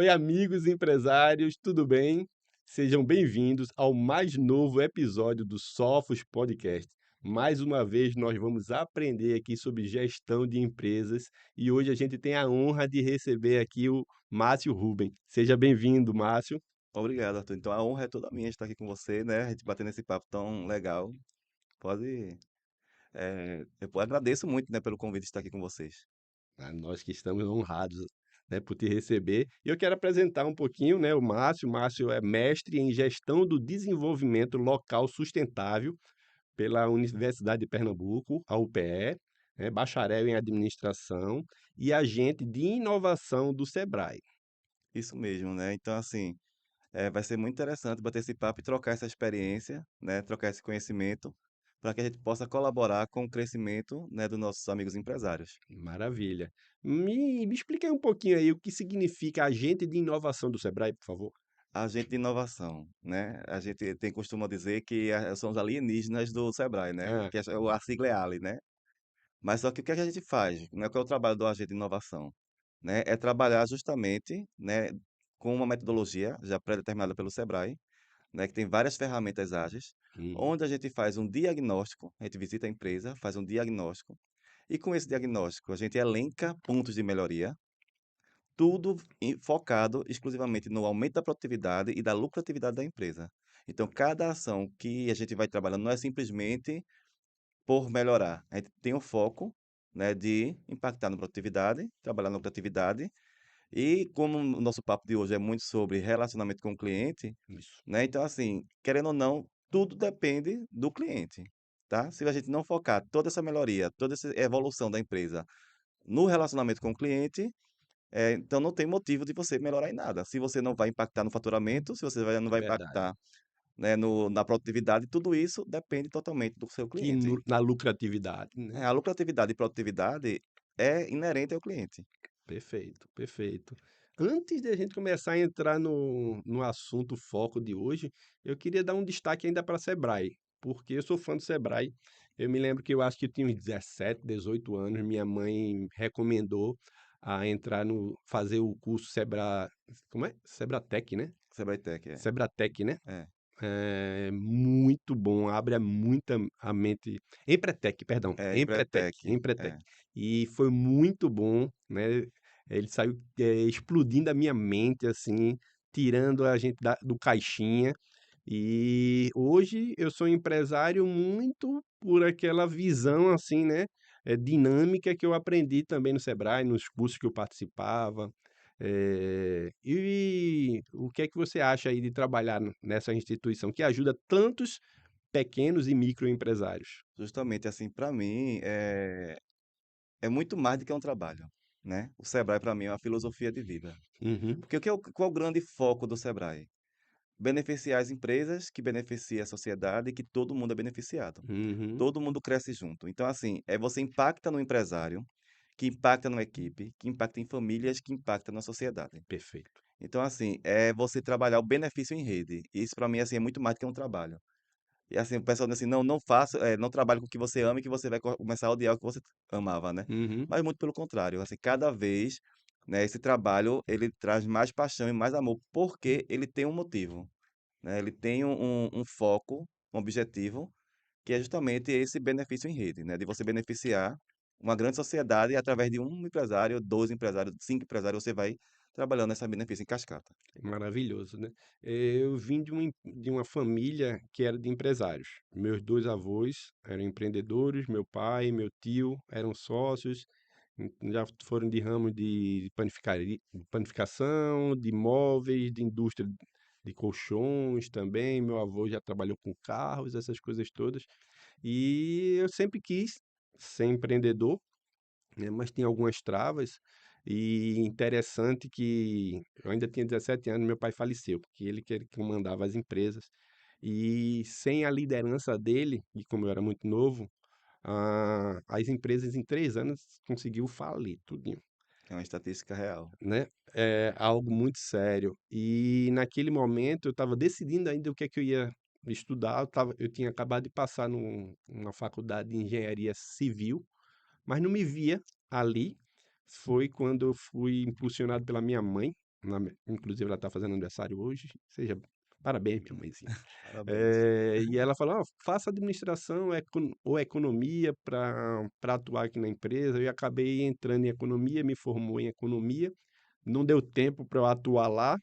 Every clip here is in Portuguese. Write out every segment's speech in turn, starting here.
Oi, amigos empresários, tudo bem? Sejam bem-vindos ao mais novo episódio do Sofos Podcast. Mais uma vez, nós vamos aprender aqui sobre gestão de empresas e hoje a gente tem a honra de receber aqui o Márcio Ruben. Seja bem-vindo, Márcio. Obrigado, Arthur. Então a honra é toda minha estar aqui com você, né? A gente batendo esse papo tão legal. Pode. Eu agradeço muito, né, pelo convite de estar aqui com vocês. Nós que estamos honrados, né, por te receber. E eu quero apresentar um pouquinho, né, o Márcio. O Márcio é mestre em gestão do desenvolvimento local sustentável pela Universidade de Pernambuco, a UPE, né, bacharel em administração e agente de inovação do Sebrae. Isso mesmo, né? Então, assim, vai ser muito interessante bater esse papo e trocar essa experiência, né? Trocar esse conhecimento, para que a gente possa colaborar com o crescimento, né, dos nossos amigos empresários. Maravilha. Me explica aí um pouquinho aí o que significa agente de inovação do Sebrae, por favor. Agente de inovação, né? A gente tem costuma dizer que são os alienígenas do Sebrae, né? Ah, Que a sigla é ALI, né? Mas só que o que é que a gente faz? Né? Qual é o trabalho do agente de inovação? Né? É trabalhar justamente, né, com uma metodologia já pré-determinada pelo Sebrae, né, que tem várias ferramentas ágeis, hum, onde a gente faz um diagnóstico, a gente visita a empresa, faz um diagnóstico, e com esse diagnóstico a gente elenca pontos de melhoria, tudo focado exclusivamente no aumento da produtividade e da lucratividade da empresa. Então, cada ação que a gente vai trabalhando não é simplesmente por melhorar. A gente tem o foco, né, de impactar na produtividade, trabalhar na lucratividade, e como o nosso papo de hoje é muito sobre relacionamento com o cliente, isso. né, então assim, querendo ou não, tudo depende do cliente, tá? Se a gente não focar toda essa melhoria, toda essa evolução da empresa no relacionamento com o cliente, então não tem motivo de você melhorar em nada. Se você não vai impactar no faturamento, se você não É vai verdade. impactar, né, na produtividade, tudo isso depende totalmente do seu cliente. Na lucratividade, né? A lucratividade e produtividade é inerente ao cliente. Perfeito, perfeito. Antes de a gente começar a entrar no assunto foco de hoje, eu queria dar um destaque ainda para Sebrae, porque eu sou fã do Sebrae. Eu me lembro que eu acho que eu tinha uns 17, 18 anos, minha mãe recomendou a entrar no fazer o curso como é? Sebratec, né? Sebrae Tech Sebratec, né? é. É muito bom, abre muita a mente. Empretec, perdão, É, Empretec, Empretec, Empretec. é. E foi muito bom, né? Ele saiu explodindo a minha mente, assim, tirando a gente do caixinha. E hoje eu sou empresário muito por aquela visão, assim, né? Dinâmica que eu aprendi também no Sebrae, nos cursos que eu participava. E o que é que você acha aí de trabalhar nessa instituição que ajuda tantos pequenos e microempresários? Justamente assim, para mim, é muito mais do que um trabalho, né? O Sebrae para mim é uma filosofia de vida. Uhum, Porque qual é o grande foco do Sebrae? Beneficiar as empresas, que beneficia a sociedade e que todo mundo é beneficiado. uhum, Todo mundo cresce junto. Então, assim, você impacta no empresário, que impacta numa equipe, que impacta em famílias, que impacta na sociedade. perfeito. Então, assim, é você trabalhar o benefício em rede. Isso para mim assim é muito mais do que um trabalho. E assim, o pessoal diz assim: "Não, não faça, não trabalhe com o que você ama, que você vai começar a odiar o que você amava", né. Uhum, Mas muito pelo contrário, assim, cada vez, né, esse trabalho ele traz mais paixão e mais amor, porque ele tem um motivo, né, ele tem um foco, um objetivo, que é justamente esse benefício em rede, né, de você beneficiar uma grande sociedade e através de um empresário, 2 empresários, 5 empresários, você vai trabalhando esse benefício em cascata. maravilhoso, né? Eu vim de uma família que era de empresários. Meus dois avós eram empreendedores, meu pai e meu tio eram sócios, já foram de ramo de panificação, de móveis, de indústria de colchões também. Meu avô já trabalhou com carros, essas coisas todas. E eu sempre quis ser empreendedor, né, mas tinha algumas travas. E interessante que eu ainda tinha 17 anos, meu pai faleceu, porque ele que comandava as empresas. E sem a liderança dele, e como eu era muito novo, as empresas em 3 anos conseguiu falir tudinho, É uma estatística real. né? É algo muito sério. E naquele momento eu estava decidindo ainda o que é que eu ia estudar. Eu tinha acabado de passar numa faculdade de engenharia civil, mas não me via ali. Foi quando eu fui impulsionado pela minha mãe. inclusive ela está fazendo aniversário hoje, seja parabéns, minha mãezinha. Parabéns. E ela falou: "Ó, faça administração ou economia para atuar aqui na empresa". Eu acabei entrando em economia, me formou em economia, não deu tempo para eu atuar lá,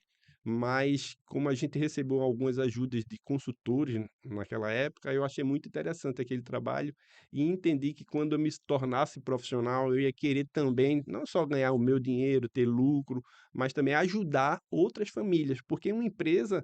mas como a gente recebeu algumas ajudas de consultores naquela época, eu achei muito interessante aquele trabalho e entendi que quando eu me tornasse profissional, eu ia querer também não só ganhar o meu dinheiro, ter lucro, mas também ajudar outras famílias, porque uma empresa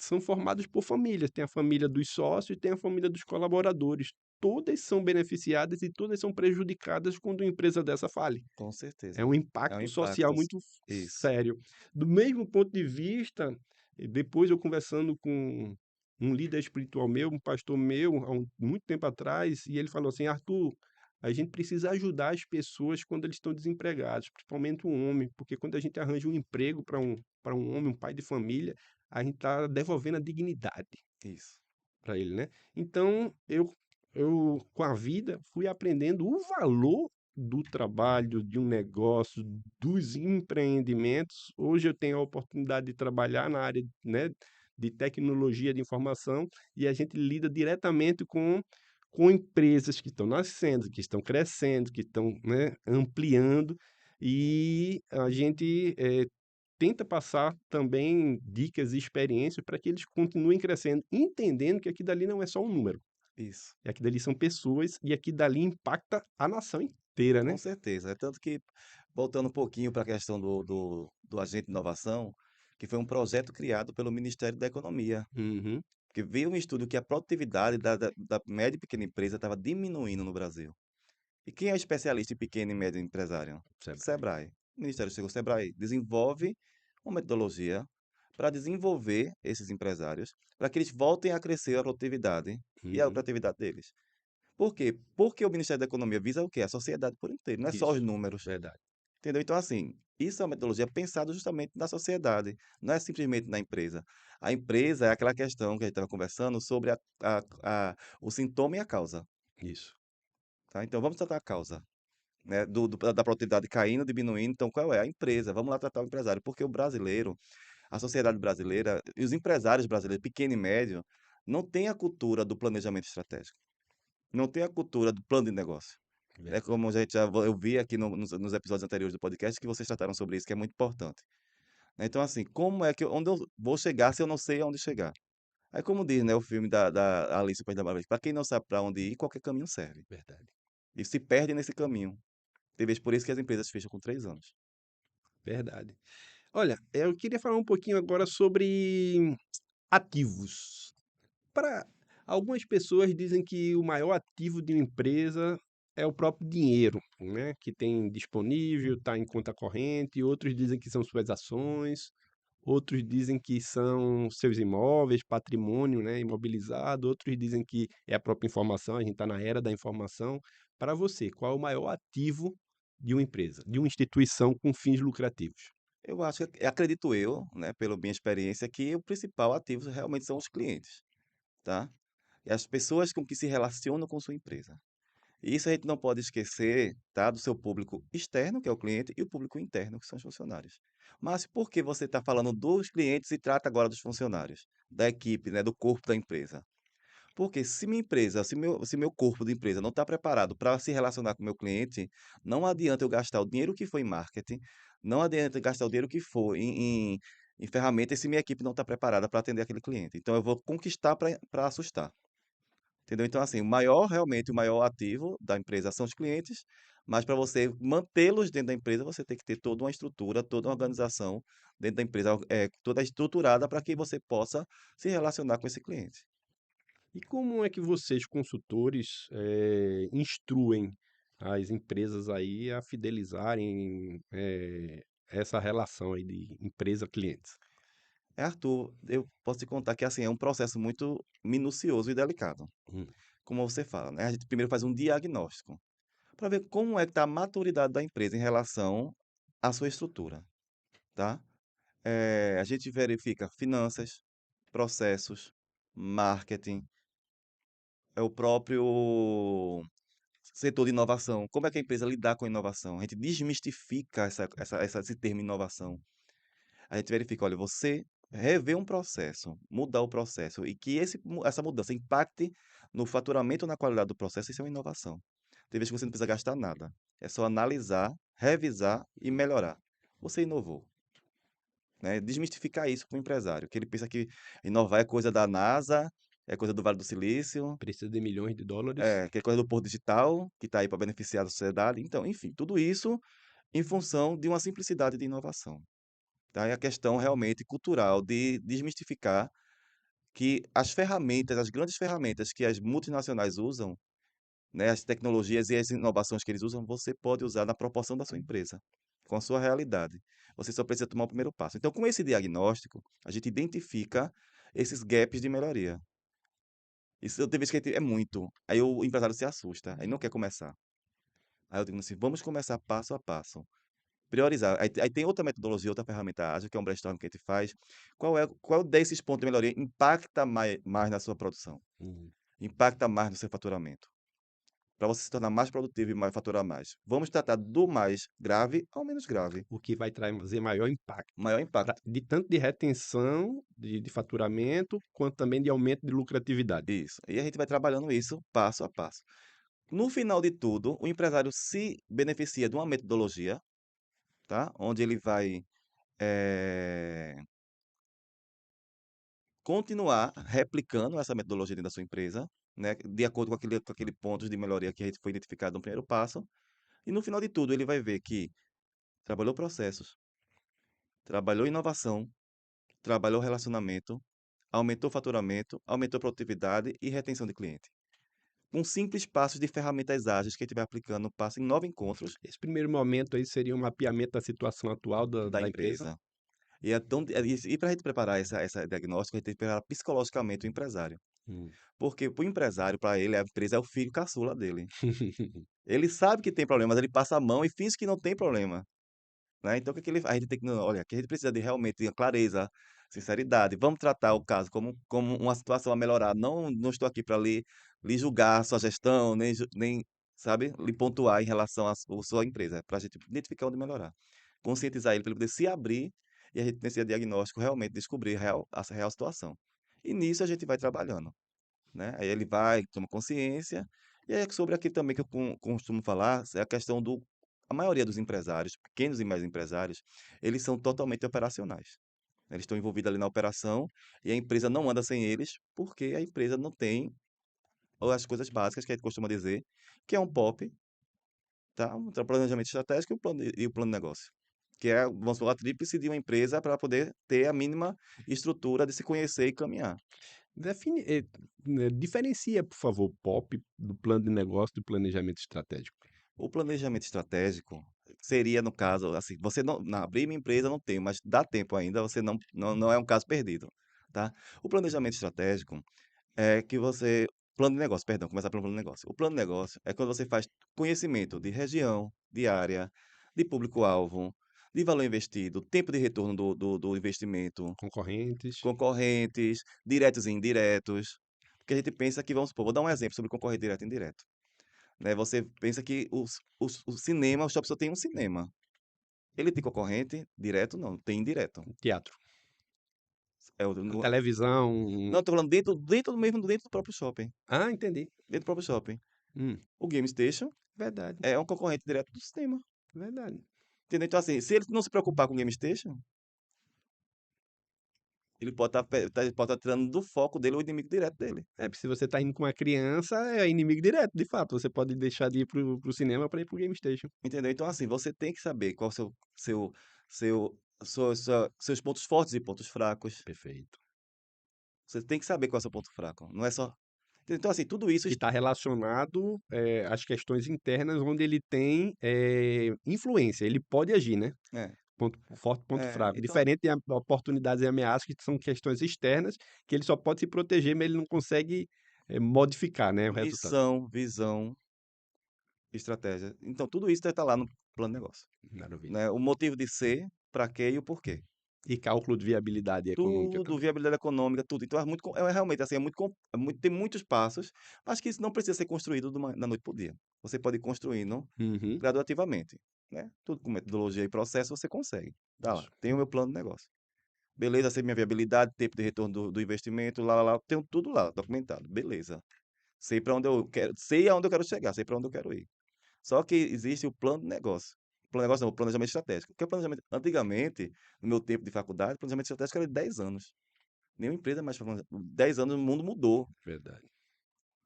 são formados por famílias, tem a família dos sócios, tem a família dos colaboradores. Todas são beneficiadas e todas são prejudicadas quando uma empresa dessa fale. Com É certeza. um É um impacto social impacto. muito Isso. sério. Do mesmo ponto de vista, depois eu conversando com um líder espiritual meu, um pastor meu, há muito tempo atrás, e ele falou assim: Arthur, a gente precisa ajudar as pessoas quando eles estão desempregados, principalmente o homem, porque quando a gente arranja um emprego para um homem, um pai de família, a gente está devolvendo a dignidade Isso. para ele, né. Então eu, com a vida, fui aprendendo o valor do trabalho, de um negócio, dos empreendimentos. Hoje eu tenho a oportunidade de trabalhar na área, né, de tecnologia de informação e a gente lida diretamente com empresas que estão nascendo, que estão crescendo, que estão, né, ampliando, e a gente, tenta passar também dicas e experiências para que eles continuem crescendo, entendendo que aqui dali não é só um número, Isso. e aqui dali são pessoas e aqui dali impacta a nação inteira, Com né. certeza. É tanto que, voltando um pouquinho para a questão do agente de inovação, que foi um projeto criado pelo Ministério da Economia, Uhum. que veio um estudo que a produtividade da média e pequena empresa estava diminuindo no Brasil. E quem é especialista em pequeno e médio empresário? Sebrae. Sebrae. O Ministério chegou, Sebrae desenvolve uma metodologia para desenvolver esses empresários, para que eles voltem a crescer a produtividade e a Uhum. lucratividade deles. Por quê? Porque o Ministério da Economia visa o quê? A sociedade por inteiro, não é só os Isso, números. verdade. Entendeu? Então, assim, isso é uma metodologia pensada justamente na sociedade, não é simplesmente na empresa. A empresa é aquela questão que a gente estava conversando sobre o sintoma e a causa. Isso. Tá? Então, vamos tratar a causa, né? Da produtividade caindo, diminuindo. Então, qual é? A empresa. Vamos lá tratar o empresário. Porque o brasileiro, a sociedade brasileira e os empresários brasileiros, pequeno e médio, não tem a cultura do planejamento estratégico. Não tem a cultura do plano de negócio. É Verdade. como a gente eu vi aqui nos episódios anteriores do podcast que vocês trataram sobre isso, que é muito importante. Né? Então, assim, como é que onde eu vou chegar se eu não sei aonde chegar? Aí, como diz, né, o filme da Alice no País das Maravilhas, para quem não sabe para onde ir, qualquer caminho serve. Verdade. E se perde nesse caminho. Talvez por isso que as empresas fecham com 3 anos. Verdade. Olha, eu queria falar um pouquinho agora sobre ativos. Para algumas pessoas dizem que o maior ativo de uma empresa é o próprio dinheiro, né, que tem disponível, está em conta corrente, outros dizem que são suas ações, outros dizem que são seus imóveis, patrimônio, né, imobilizado, outros dizem que é a própria informação, a gente está na era da informação. Para você, qual é o maior ativo de uma empresa, de uma instituição com fins lucrativos? Eu acho que acredito eu, né, pela minha experiência, que o principal ativo realmente são os clientes, tá? E as pessoas com que se relacionam com sua empresa. E isso a gente não pode esquecer, tá, do seu público externo, que é o cliente, e o público interno, que são os funcionários. Mas por que você está falando dos clientes e trata agora dos funcionários, da equipe, né, do corpo da empresa? Porque se minha empresa, se meu corpo de empresa não está preparado para se relacionar com o meu cliente, não adianta eu gastar o dinheiro que foi em marketing, não adianta eu gastar o dinheiro que for em ferramentas se minha equipe não está preparada para atender aquele cliente. Então eu vou conquistar para assustar. Entendeu? Então, assim, realmente, o maior ativo da empresa são os clientes, mas para você mantê-los dentro da empresa, você tem que ter toda uma estrutura, toda uma organização dentro da empresa, toda estruturada para que você possa se relacionar com esse cliente. E como é que vocês, consultores, instruem as empresas aí a fidelizarem, essa relação aí de empresa-clientes? Arthur, eu posso te contar que, assim, é um processo muito minucioso e delicado. Hum, Como você fala, né? A gente primeiro faz um diagnóstico para ver como é que está a maturidade da empresa em relação à sua estrutura, tá? A gente verifica finanças, processos, marketing, é o próprio setor de inovação. Como é que a empresa lidar com a inovação? A gente desmistifica esse termo inovação. A gente verifica, olha, você rever um processo, mudar o processo e que essa mudança impacte no faturamento ou na qualidade do processo, isso é uma inovação. Tem vezes que você não precisa gastar nada. É só analisar, revisar e melhorar. Você inovou, né? Desmistificar isso para o empresário, que ele pensa que inovar é coisa da NASA, é coisa do Vale do Silício, Precisa de milhões de dólares. que é coisa do Porto Digital, que está aí para beneficiar a sociedade. Então, enfim, tudo isso em função de uma simplicidade de inovação. Tá? É a questão realmente cultural de desmistificar que as ferramentas, as grandes ferramentas que as multinacionais usam, né, as tecnologias e as inovações que eles usam, você pode usar na proporção da sua empresa, com a sua realidade. Você só precisa tomar o primeiro passo. Então, com esse diagnóstico, a gente identifica esses gaps de melhoria. Isso tem vezes que é muito. Aí o empresário se assusta, aí não quer começar. Aí eu digo assim, vamos começar passo a passo. Priorizar. Aí tem outra metodologia, outra ferramenta ágil, que é um brainstorm que a gente faz. Qual desses pontos de melhoria impacta mais na sua produção? Hum. Impacta mais no seu faturamento? Para você se tornar mais produtivo e mais faturar mais. Vamos tratar do mais grave ao menos grave. O que vai trazer maior impacto. Maior impacto. De tanto de retenção de faturamento, quanto também de aumento de lucratividade. Isso. E a gente vai trabalhando isso passo a passo. No final de tudo, o empresário se beneficia de uma metodologia, tá? Onde ele vai eh, continuar replicando essa metodologia dentro da sua empresa, né, de acordo com aquele pontos de melhoria que a gente foi identificado no primeiro passo. E no final de tudo, ele vai ver que trabalhou processos, trabalhou inovação, trabalhou relacionamento, aumentou faturamento, aumentou produtividade e retenção de cliente. Com simples passos de ferramentas ágeis que a gente vai aplicando, passa em 9 encontros Esse primeiro momento aí seria um mapeamento da situação atual da da empresa. empresa. E para a gente preparar essa diagnóstico, a gente tem que preparar psicologicamente o empresário. Hum. Porque para o empresário, para ele, a empresa é o filho caçula dele. Ele sabe que tem problema, mas ele passa a mão e finge que não tem problema, né. Então o que que ele faz? A gente tem que não, olha, aqui a gente precisa de realmente clareza, sinceridade, vamos tratar o caso como uma situação a melhorar, não estou aqui para lhe julgar a sua gestão, nem, sabe, lhe pontuar em relação à sua empresa, é para a gente identificar onde melhorar. Conscientizar ele para ele poder se abrir e a gente nesse diagnóstico realmente descobrir a real situação. E nisso a gente vai trabalhando, né. Aí ele vai, toma consciência, e aí é sobre aquilo também que eu costumo falar, é a questão do a maioria dos empresários, pequenos e médios empresários, eles são totalmente operacionais. Eles estão envolvidos ali na operação e a empresa não anda sem eles, porque a empresa não tem as coisas básicas que a gente costuma dizer, que é um POP, tá, um planejamento estratégico e o plano de negócio, que é, vamos supor, a tríplice de uma empresa para poder ter a mínima estrutura de se conhecer e caminhar. Define, né, diferencia, por favor, POP do plano de negócio do planejamento estratégico. O planejamento estratégico seria, no caso, assim, você não abrir minha empresa não tem, mas dá tempo ainda, você não é um caso perdido, tá. O planejamento estratégico é que você plano de negócio, perdão, começar pelo plano de negócio. O plano de negócio é quando você faz conhecimento de região, de área, de público-alvo, de valor investido, tempo de retorno do investimento, Concorrentes. concorrentes, diretos e indiretos, porque a gente pensa que, vamos supor, vou dar um exemplo sobre concorrente direto e indireto, né, você pensa que o cinema, o shopping só tem um cinema. Ele tem concorrente direto? Não, tem indireto. Teatro. É o A no televisão. Não, tô falando dentro do próprio shopping, Ah, entendi. dentro do próprio shopping. Hum, O Game Station verdade, é um concorrente direto do cinema, verdade. entendeu? Então, assim, se ele não se preocupar com o Game Station, ele pode estar tirando do foco dele o inimigo direto dele, É, porque se você tá indo com uma criança, é inimigo direto, de fato. Você pode deixar de ir pro cinema para ir pro Game Station. entendeu? Então, assim, você tem que saber qual é o seus pontos fortes e pontos fracos. Perfeito. Você tem que saber qual é o seu ponto fraco, não é só. Então, assim, tudo isso. Que está relacionado, às questões internas onde ele tem, influência, ele pode agir, né? É, Ponto forte, ponto fraco. então, Diferente de oportunidades e ameaças, que são questões externas, que ele só pode se proteger, mas ele não consegue, modificar, né, o resultado. missão, visão, estratégia. Então, tudo isso deve estar lá no plano de negócio, Maravilha. né? O motivo de ser, para quê e o porquê. E cálculo de viabilidade econômica Tudo, também. viabilidade econômica, tudo. Então, é realmente assim, tem muitos passos, mas que isso não precisa ser construído da noite para o dia. Você pode ir construindo Uhum. gradativamente, né? Tudo com metodologia e processo você consegue. Tá lá, Isso. tem o meu plano de negócio. Beleza, sei minha viabilidade, tempo de retorno do investimento, lá, tenho tudo lá documentado. Beleza. Sei para onde eu quero, sei aonde eu quero chegar, sei para onde eu quero ir. Só que existe o plano de negócio. O plano de negócio não, o planejamento estratégico. Porque o planejamento, antigamente, no meu tempo de faculdade, o planejamento estratégico era de 10 anos. Nenhuma empresa mais faz 10 anos, o mundo mudou. Verdade.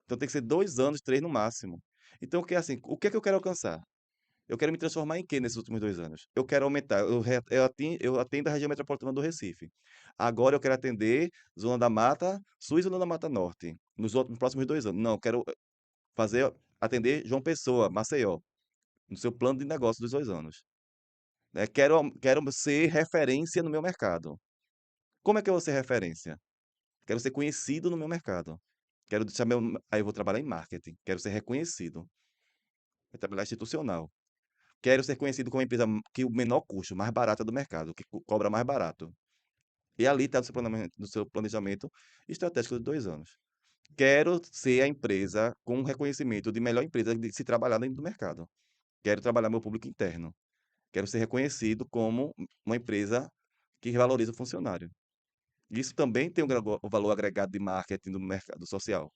Então tem que ser 2 anos, 3 no máximo. Então, o que é assim, o que é que eu quero alcançar? Eu quero me transformar em quê nesses últimos 2 anos? Eu quero aumentar, eu atendo a região metropolitana do Recife. Agora eu quero atender Zona da Mata Sul e Zona da Mata Norte, nos próximos 2 anos. Não, eu quero fazer, atender João Pessoa, Maceió, no seu plano de negócio dos 2 anos. Né? Quero ser referência no meu mercado. Como é que eu vou ser referência? Quero ser conhecido no meu mercado. Quero deixar meu, aí eu vou trabalhar em marketing. Quero ser reconhecido. Vou trabalhar institucional. Quero ser conhecido como a empresa que o menor custo, mais barata do mercado, que cobra mais barato. E ali está no seu planejamento estratégico de 2 anos. Quero ser a empresa com reconhecimento de melhor empresa de se trabalhar dentro do mercado. Quero trabalhar meu público interno. Quero ser reconhecido como uma empresa que valoriza o funcionário. Isso também tem o valor agregado de marketing do mercado social.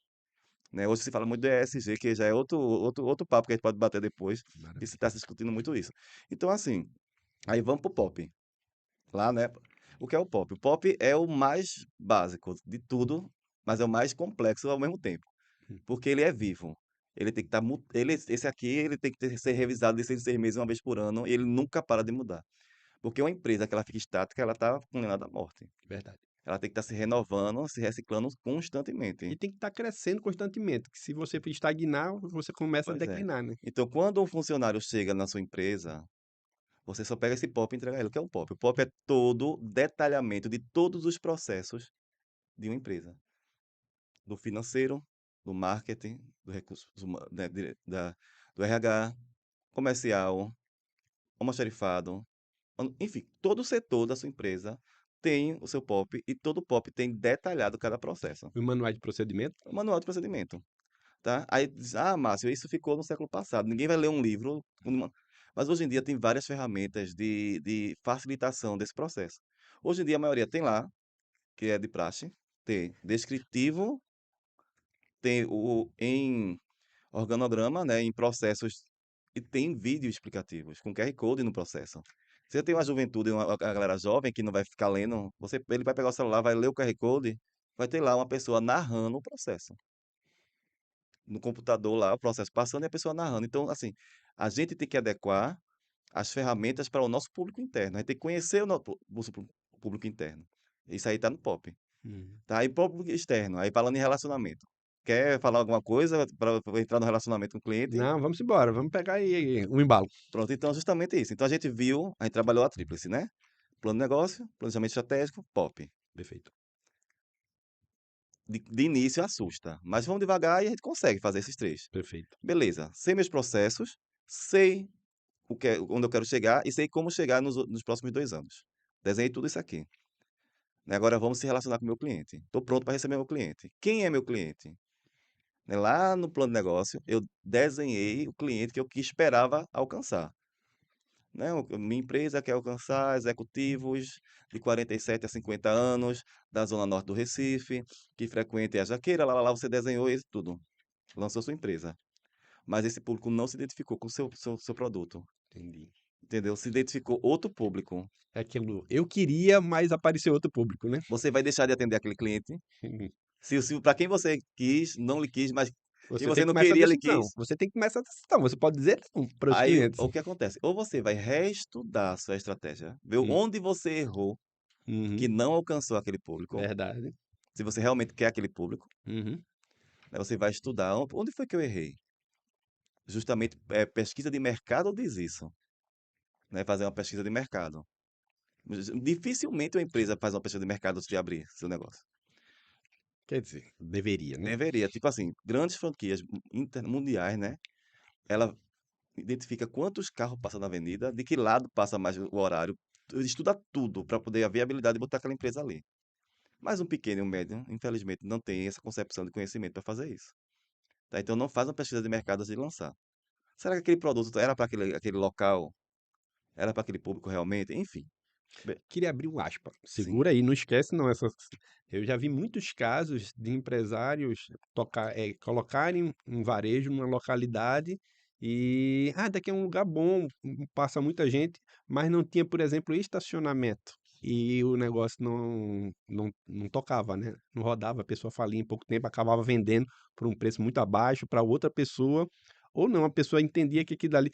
Né? Hoje se fala muito de ESG, que já é outro papo que a gente pode bater depois, que se está Maravilha. se discutindo muito isso. Então, assim, aí vamos para o pop. Lá, né? O que é o pop? O pop é o mais básico de tudo, mas é o mais complexo ao mesmo tempo, Hum. porque ele é vivo. Ele tem que estar, esse aqui, ele tem que ser revisado de 6 em 6 meses, uma vez por ano, e ele nunca para de mudar. Porque uma empresa que ela fica estática, ela está condenada à morte. Verdade. Ela tem que estar se renovando, se reciclando constantemente. E tem que estar crescendo constantemente, que se você estagnar, você começa a Pois é. declinar, né? Então, quando um funcionário chega na sua empresa, você só pega esse pop e entrega ele. O que é o pop? O pop é todo detalhamento de todos os processos de uma empresa. Do financeiro, do marketing, do recursos né, do RH, comercial, almoxarifado, enfim, todo o setor da sua empresa tem o seu pop e todo pop tem detalhado cada processo. O manual de procedimento. O manual de procedimento. Tá? Aí diz, ah, Márcio, isso ficou no século passado. Ninguém vai ler um livro. Mas hoje em dia tem várias ferramentas de facilitação desse processo. Hoje em dia a maioria tem lá, que é de praxe, tem descritivo, tem em organograma, né, em processos, e tem vídeos explicativos, com QR Code no processo. Você tem uma juventude, a galera jovem que não vai ficar lendo, ele vai pegar o celular, vai ler o QR Code, vai ter lá uma pessoa narrando o processo no computador lá, o processo passando e a pessoa narrando. Então, assim, a gente tem que adequar as ferramentas para o nosso público interno. A gente tem que conhecer nosso público interno. Isso aí tá no pop. Hum. Tá? E público externo, aí falando em relacionamento. Quer falar alguma coisa para entrar no relacionamento com o cliente? Não, vamos embora, vamos pegar aí o embalo. Pronto, então justamente isso. Então a gente viu, a gente trabalhou a tríplice, né? Plano de negócio, planejamento estratégico, pop. Perfeito, De início assusta, mas vamos devagar e a gente consegue fazer esses três. perfeito, Beleza, sei meus processos, sei onde eu quero chegar e sei como chegar nos próximos 2 anos. Desenhei tudo isso aqui. Né? Agora vamos se relacionar com o meu cliente. Estou pronto para receber meu cliente. Quem é meu cliente? Né? Lá no plano de negócio, eu desenhei o cliente que esperava alcançar. Né? Minha empresa quer alcançar executivos de 47 a 50 anos, da zona norte do Recife, que frequentem a Jaqueira, lá, você desenhou isso tudo. Lançou sua empresa. Mas esse público não se identificou com o seu produto. entendi. Entendeu? Se identificou outro público. É aquilo, eu queria, mas apareceu outro público, né? Você vai deixar de atender aquele cliente. Se para quem você quis, não lhe quis, mas quem Você tem você que não tomar essa queria, lhe decisão. quis. Você tem que tomar essa decisão. Você pode dizer não para os Aí clientes. o que acontece? Ou você vai reestudar a sua estratégia, ver Hum. onde você errou, que Uhum. não alcançou aquele público. Verdade. Se você realmente quer aquele público, Uhum. né, você vai estudar onde foi que eu errei. Justamente pesquisa de mercado diz isso, né? Fazer uma pesquisa de mercado. Dificilmente uma empresa faz uma pesquisa de mercado antes de abrir seu negócio. Quer dizer, deveria, né? Deveria, tipo assim, grandes franquias mundiais, né? Ela identifica quantos carros passam na avenida, de que lado passa mais o horário, estuda tudo para poder a viabilidade de botar aquela empresa ali. Mas um pequeno e um médio, infelizmente, não tem essa concepção de conhecimento para fazer isso. Tá? Então não faz uma pesquisa de mercado antes de lançar. Será que aquele produto era para aquele local? Era para aquele público realmente? Enfim. Be- Queria abrir um aspa. Sim, Segura aí, não esquece não essa. Eu já vi muitos casos de empresários colocarem um varejo numa localidade e daqui é um lugar bom, passa muita gente, mas não tinha, por exemplo, estacionamento. E o negócio não tocava, né? Não rodava, a pessoa falia em pouco tempo, acabava vendendo por um preço muito abaixo para outra pessoa, ou não, a pessoa entendia que aquilo dali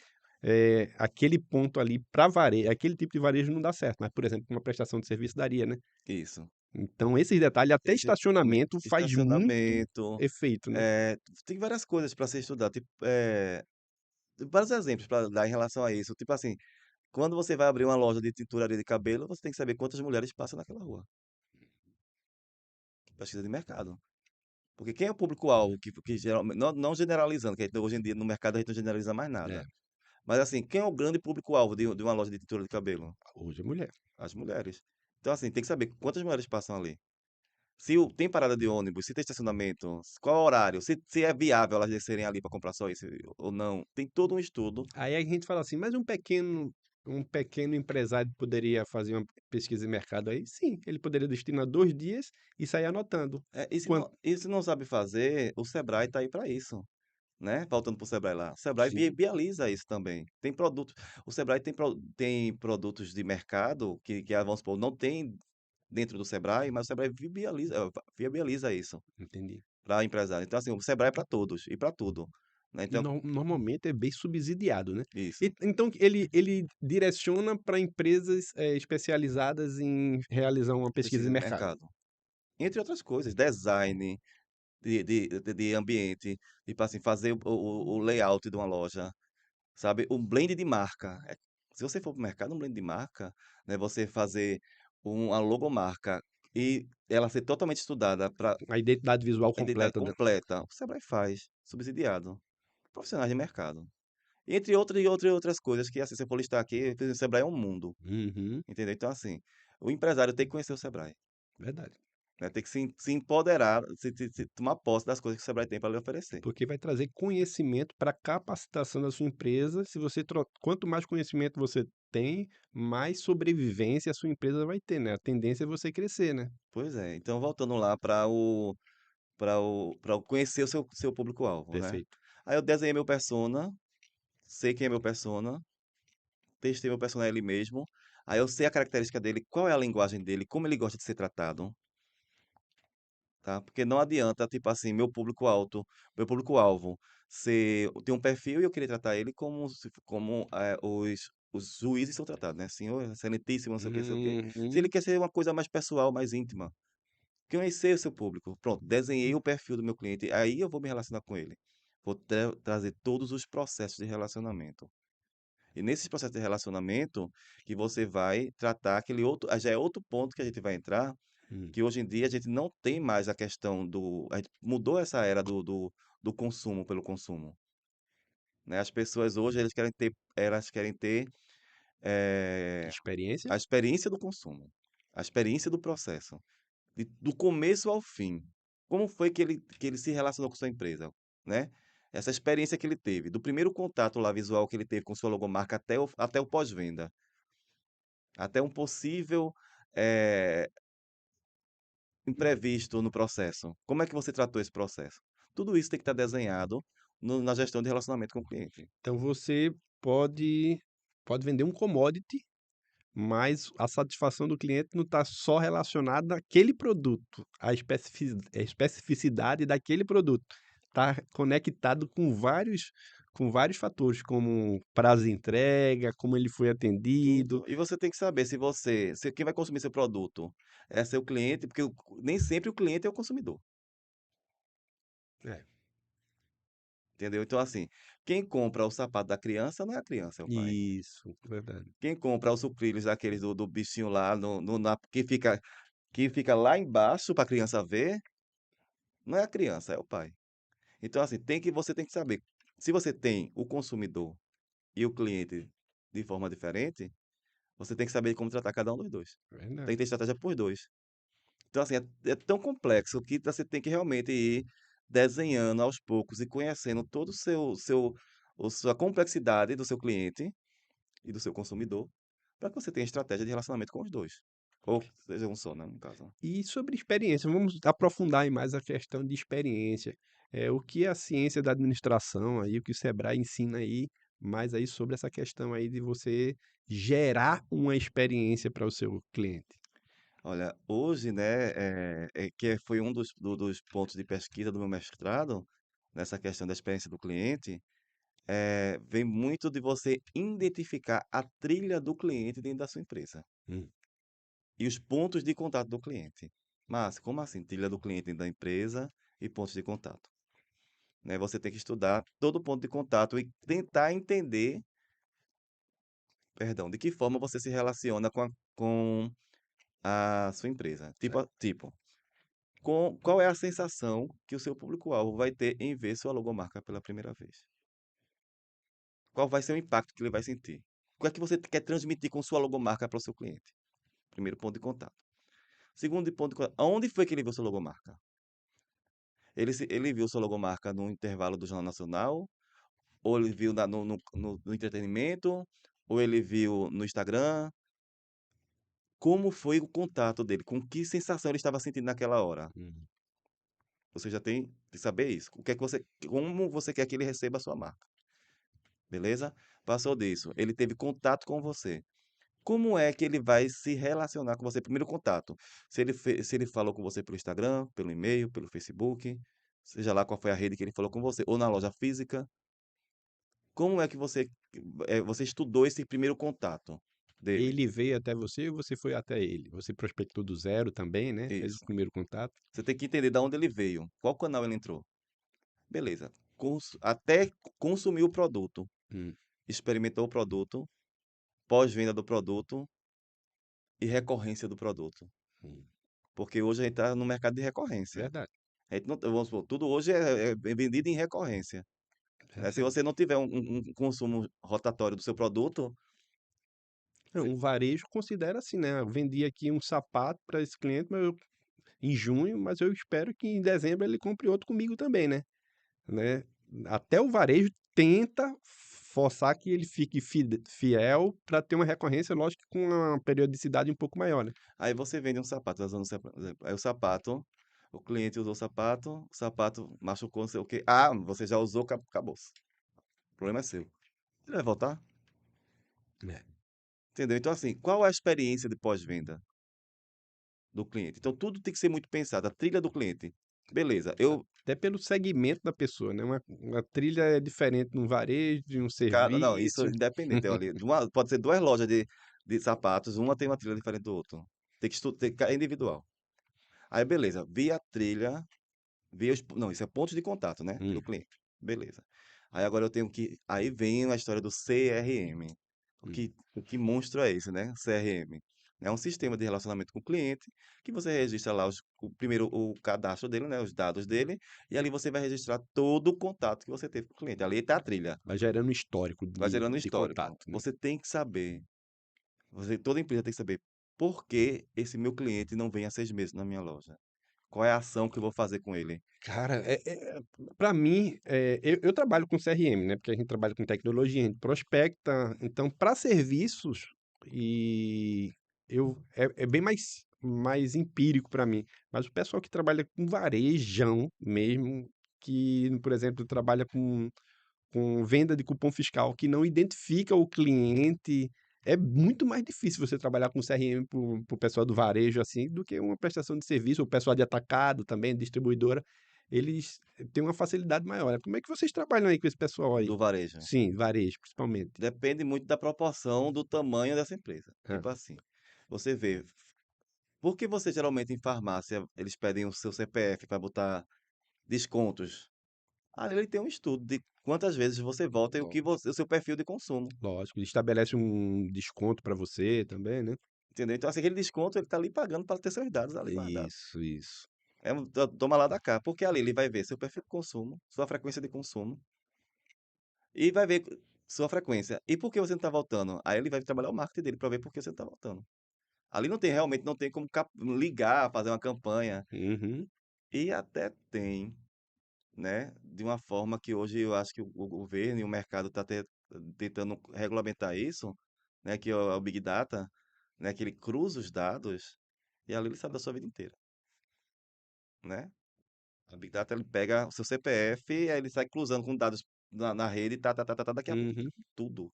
aquele ponto ali para varejo, aquele tipo de varejo não dá certo, mas, por exemplo, uma prestação de serviço daria, né? isso. Então, esses detalhes, até Exatamente. estacionamento faz muito Estacionamento, efeito, né? tem várias coisas para ser estudado. Tipo, vários exemplos para dar em relação a isso. Tipo assim, quando você vai abrir uma loja de tinturaria de cabelo, você tem que saber quantas mulheres passam naquela rua. Pesquisa de mercado. Porque quem é o público-alvo? Que geralmente, não generalizando, que hoje em dia no mercado a gente não generaliza mais É, nada. Mas assim, quem é o grande público-alvo de uma loja de tintura de cabelo? hoje é mulher. As mulheres. Então, assim, tem que saber quantas mulheres passam ali. Tem parada de ônibus, se tem estacionamento, qual é o horário, se é viável elas descerem ali para comprar só isso ou não. Tem todo um estudo. Aí a gente fala assim, mas um pequeno empresário poderia fazer uma pesquisa de mercado aí? Sim, ele poderia destinar 2 dias e sair anotando. Quanto? E se não sabe fazer, o Sebrae está aí para isso, né? Voltando para o Sebrae lá. O Sebrae Sim, viabiliza isso também. Tem produtos. O Sebrae tem produtos de mercado vamos supor, não tem dentro do Sebrae, mas o Sebrae viabiliza isso entendi. para empresário. Então, assim, o Sebrae é para todos e para tudo. Né? E Então, normalmente é bem subsidiado, né? isso. Então ele direciona para empresas especializadas em realizar uma pesquisa de Pesquisa de mercado. mercado. Entre outras coisas, design de ambiente, tipo assim, fazer o layout de uma loja, sabe? Um blend de marca. Se você for para o mercado, um blend de marca, né? Você fazer uma logomarca e ela ser totalmente estudada para A identidade visual a identidade completa da. completa, o Sebrae faz, subsidiado. Profissionais de mercado. Entre outras coisas que, assim, se eu for listar aqui, o Sebrae é um mundo, Uhum, entendeu? Então, assim, o empresário tem que conhecer o Sebrae. verdade. Né? Tem que se empoderar, tomar posse das coisas que o Sebrae tem para lhe oferecer. Porque vai trazer conhecimento para a capacitação da sua empresa. Se você quanto mais conhecimento você tem, mais sobrevivência a sua empresa vai ter, né? A tendência é você crescer, né? Pois é. Então, voltando lá para conhecer o seu público-alvo, né? Perfeito. Aí eu desenhei meu persona, sei quem é meu persona, testei meu persona ele mesmo. Aí eu sei a característica dele, qual é a linguagem dele, como ele gosta de ser tratado, tá? Porque não adianta, tipo assim, meu público-alvo ter um perfil e eu querer tratar ele como os juízes são tratados, né? Senhor, excelentíssimo, não sei o que, sei o quê. Se ele Uhum, quer ser uma coisa mais pessoal, mais íntima, conhecer o seu público. Pronto, desenhei o perfil do meu cliente, aí eu vou me relacionar com ele. Vou trazer todos os processos de relacionamento. E nesses processos de relacionamento que você vai tratar aquele outro, já é outro ponto que a gente vai entrar, uhum. que hoje em dia a gente não tem mais a questão a gente mudou essa era do consumo pelo consumo, né? As pessoas hoje elas querem ter eh, Experiência? a experiência do consumo, a experiência do processo, do começo ao fim. Como foi que ele se relacionou com sua empresa, né? Essa experiência que ele teve, do primeiro contato lá visual que ele teve com sua logomarca até o pós-venda, até um possível eh, imprevisto no processo. Como é que você tratou esse processo? Tudo isso tem que estar desenhado na gestão de relacionamento com o cliente. Então você pode vender um commodity, mas a satisfação do cliente não está só relacionada àquele produto, à especificidade daquele produto. Está conectado com vários fatores, como prazo de entrega, como ele foi atendido. Tudo. E você tem que saber se quem vai consumir seu produto é seu cliente, porque nem sempre o cliente é o consumidor. É, Entendeu? Então, assim, quem compra o sapato da criança não é a criança, é o pai. isso, verdade. Quem compra os sucrilhos daqueles do bichinho lá, que fica lá embaixo para a criança ver, não é a criança, é o pai. Então, assim, você tem que saber. Se você tem o consumidor e o cliente de forma diferente, você tem que saber como tratar cada um dos dois. Tem que Verdade. ter estratégia por dois. Então, assim, é tão complexo que você tem que realmente ir desenhando aos poucos e conhecendo todo a sua complexidade do seu cliente e do seu consumidor, para que você tenha estratégia de relacionamento com os dois. Ou seja, um só, né, no caso. E sobre experiência, vamos aprofundar aí mais a questão de experiência. O que a ciência da administração aí, o que o Sebrae ensina aí, mais aí sobre essa questão aí de você gerar uma experiência para o seu cliente. Olha, hoje, né, que foi um dos pontos de pesquisa do meu mestrado, nessa questão da experiência do cliente, vem muito de você identificar a trilha do cliente dentro da sua empresa Hum. e os pontos de contato do cliente. Mas, como assim, trilha do cliente dentro da empresa e pontos de contato? Né, você tem que estudar todo ponto de contato e tentar entender, perdão, de que forma você se relaciona com a sua empresa. Certo. Tipo, qual é a sensação que o seu público-alvo vai ter em ver sua logomarca pela primeira vez? Qual vai ser o impacto que ele vai sentir? O que é que você quer transmitir com sua logomarca para o seu cliente? Primeiro ponto de contato. Segundo ponto de contato, aonde foi que ele viu sua logomarca? Ele viu sua logomarca no intervalo do Jornal Nacional? Ou ele viu no entretenimento? Ou ele viu no Instagram? Como foi o contato dele? Com que sensação ele estava sentindo naquela hora? Uhum. Você já tem que saber isso. Como você quer que ele receba a sua marca, beleza? Passou disso, ele teve contato com você. Como é que ele vai se relacionar com você? Primeiro contato. Se ele falou com você pelo Instagram, pelo e-mail, pelo Facebook, seja lá qual foi a rede que ele falou com você, ou na loja física. Como é que você estudou esse primeiro contato dele? Ele veio até você ou você foi até ele? Você prospectou do zero também, né? Fez o Isso. primeiro contato? Você tem que entender de onde ele veio, qual canal ele entrou. Beleza. Até consumir o produto, Hum. experimentou o produto, pós-venda do produto e recorrência do produto. Hum. Porque hoje a gente está no mercado de recorrência. Verdade, A gente não, vamos supor, tudo hoje é vendido em recorrência. Né? Se verdade. você não tiver um consumo rotatório do seu produto, Não, o varejo considera assim, né? Eu vendi aqui um sapato para esse cliente, em junho, mas eu espero que em dezembro ele compre outro comigo também, né? Até o varejo tenta forçar que ele fique fiel para ter uma recorrência, lógico, que com uma periodicidade um pouco maior, né? aí você vende um sapato, tá usando exemplo. Aí o cliente usou o sapato machucou, não sei o quê. Ah, você já usou, acabou. O problema é seu. Ele vai voltar? É. Entendeu? Então, assim, qual é a experiência de pós-venda do cliente? Então, tudo tem que ser muito pensado. A trilha do cliente. Beleza, Até pelo segmento da pessoa, né? Uma trilha é diferente num varejo, de um não, isso serviço. independente. Olha, pode ser duas lojas de sapatos, uma tem uma trilha diferente do outro. É individual. Aí, beleza, vi a trilha, não, isso é pontos de contato, né, do Hum, cliente. Beleza. Aí agora eu tenho que, aí vem a história do CRM. hum. O que monstro é esse, né? CRM. É um sistema de relacionamento com o cliente que você registra lá primeiro o cadastro dele, né, os dados dele, e ali você vai registrar todo o contato que você teve com o cliente. Ali está a trilha, Vai gerando um histórico vai gerando um de histórico. contato, né? Você tem que saber, toda empresa tem que saber por que esse meu cliente não vem há 6 meses na minha loja. Qual é a ação que eu vou fazer com ele? Cara, para mim, eu trabalho com CRM, né? Porque a gente trabalha com tecnologia, a gente prospecta. Então, para serviços, e é bem mais empírico para mim. Mas o pessoal que trabalha com varejão mesmo, que, por exemplo, trabalha com venda de cupom fiscal, que não identifica o cliente, é muito mais difícil você trabalhar com CRM para o pessoal do varejo assim do que uma prestação de serviço, ou o pessoal de atacado também, distribuidora, eles têm uma facilidade maior. Como é que vocês trabalham aí com esse pessoal aí? Do varejo. Sim, varejo, principalmente. Depende muito da proporção do tamanho dessa empresa. Hã, Tipo assim, você vê, por que você geralmente em farmácia eles pedem o seu CPF para botar descontos? Ali ele tem um estudo de quantas vezes você volta e lógico, o seu perfil de consumo. lógico. Estabelece um desconto para você também, né? Entendeu? Então, assim, aquele desconto ele tá ali pagando para ter seus dados ali guardados. Isso, isso. É um toma lá da cá, porque ali ele vai ver seu perfil de consumo, sua frequência de consumo, e vai ver sua frequência. E por que você não está voltando? Aí ele vai trabalhar o marketing dele para ver por que você não está voltando. Ali realmente não tem como ligar, fazer uma campanha. Uhum. E até tem, né? De uma forma que hoje eu acho que o governo e o mercado está tentando regulamentar isso. né, que é o Big Data, né, que ele cruza os dados e ali ele sabe da sua vida inteira, né? O Big Data ele pega o seu CPF, aí ele sai cruzando com dados na rede, daqui a pouco Uhum. tudo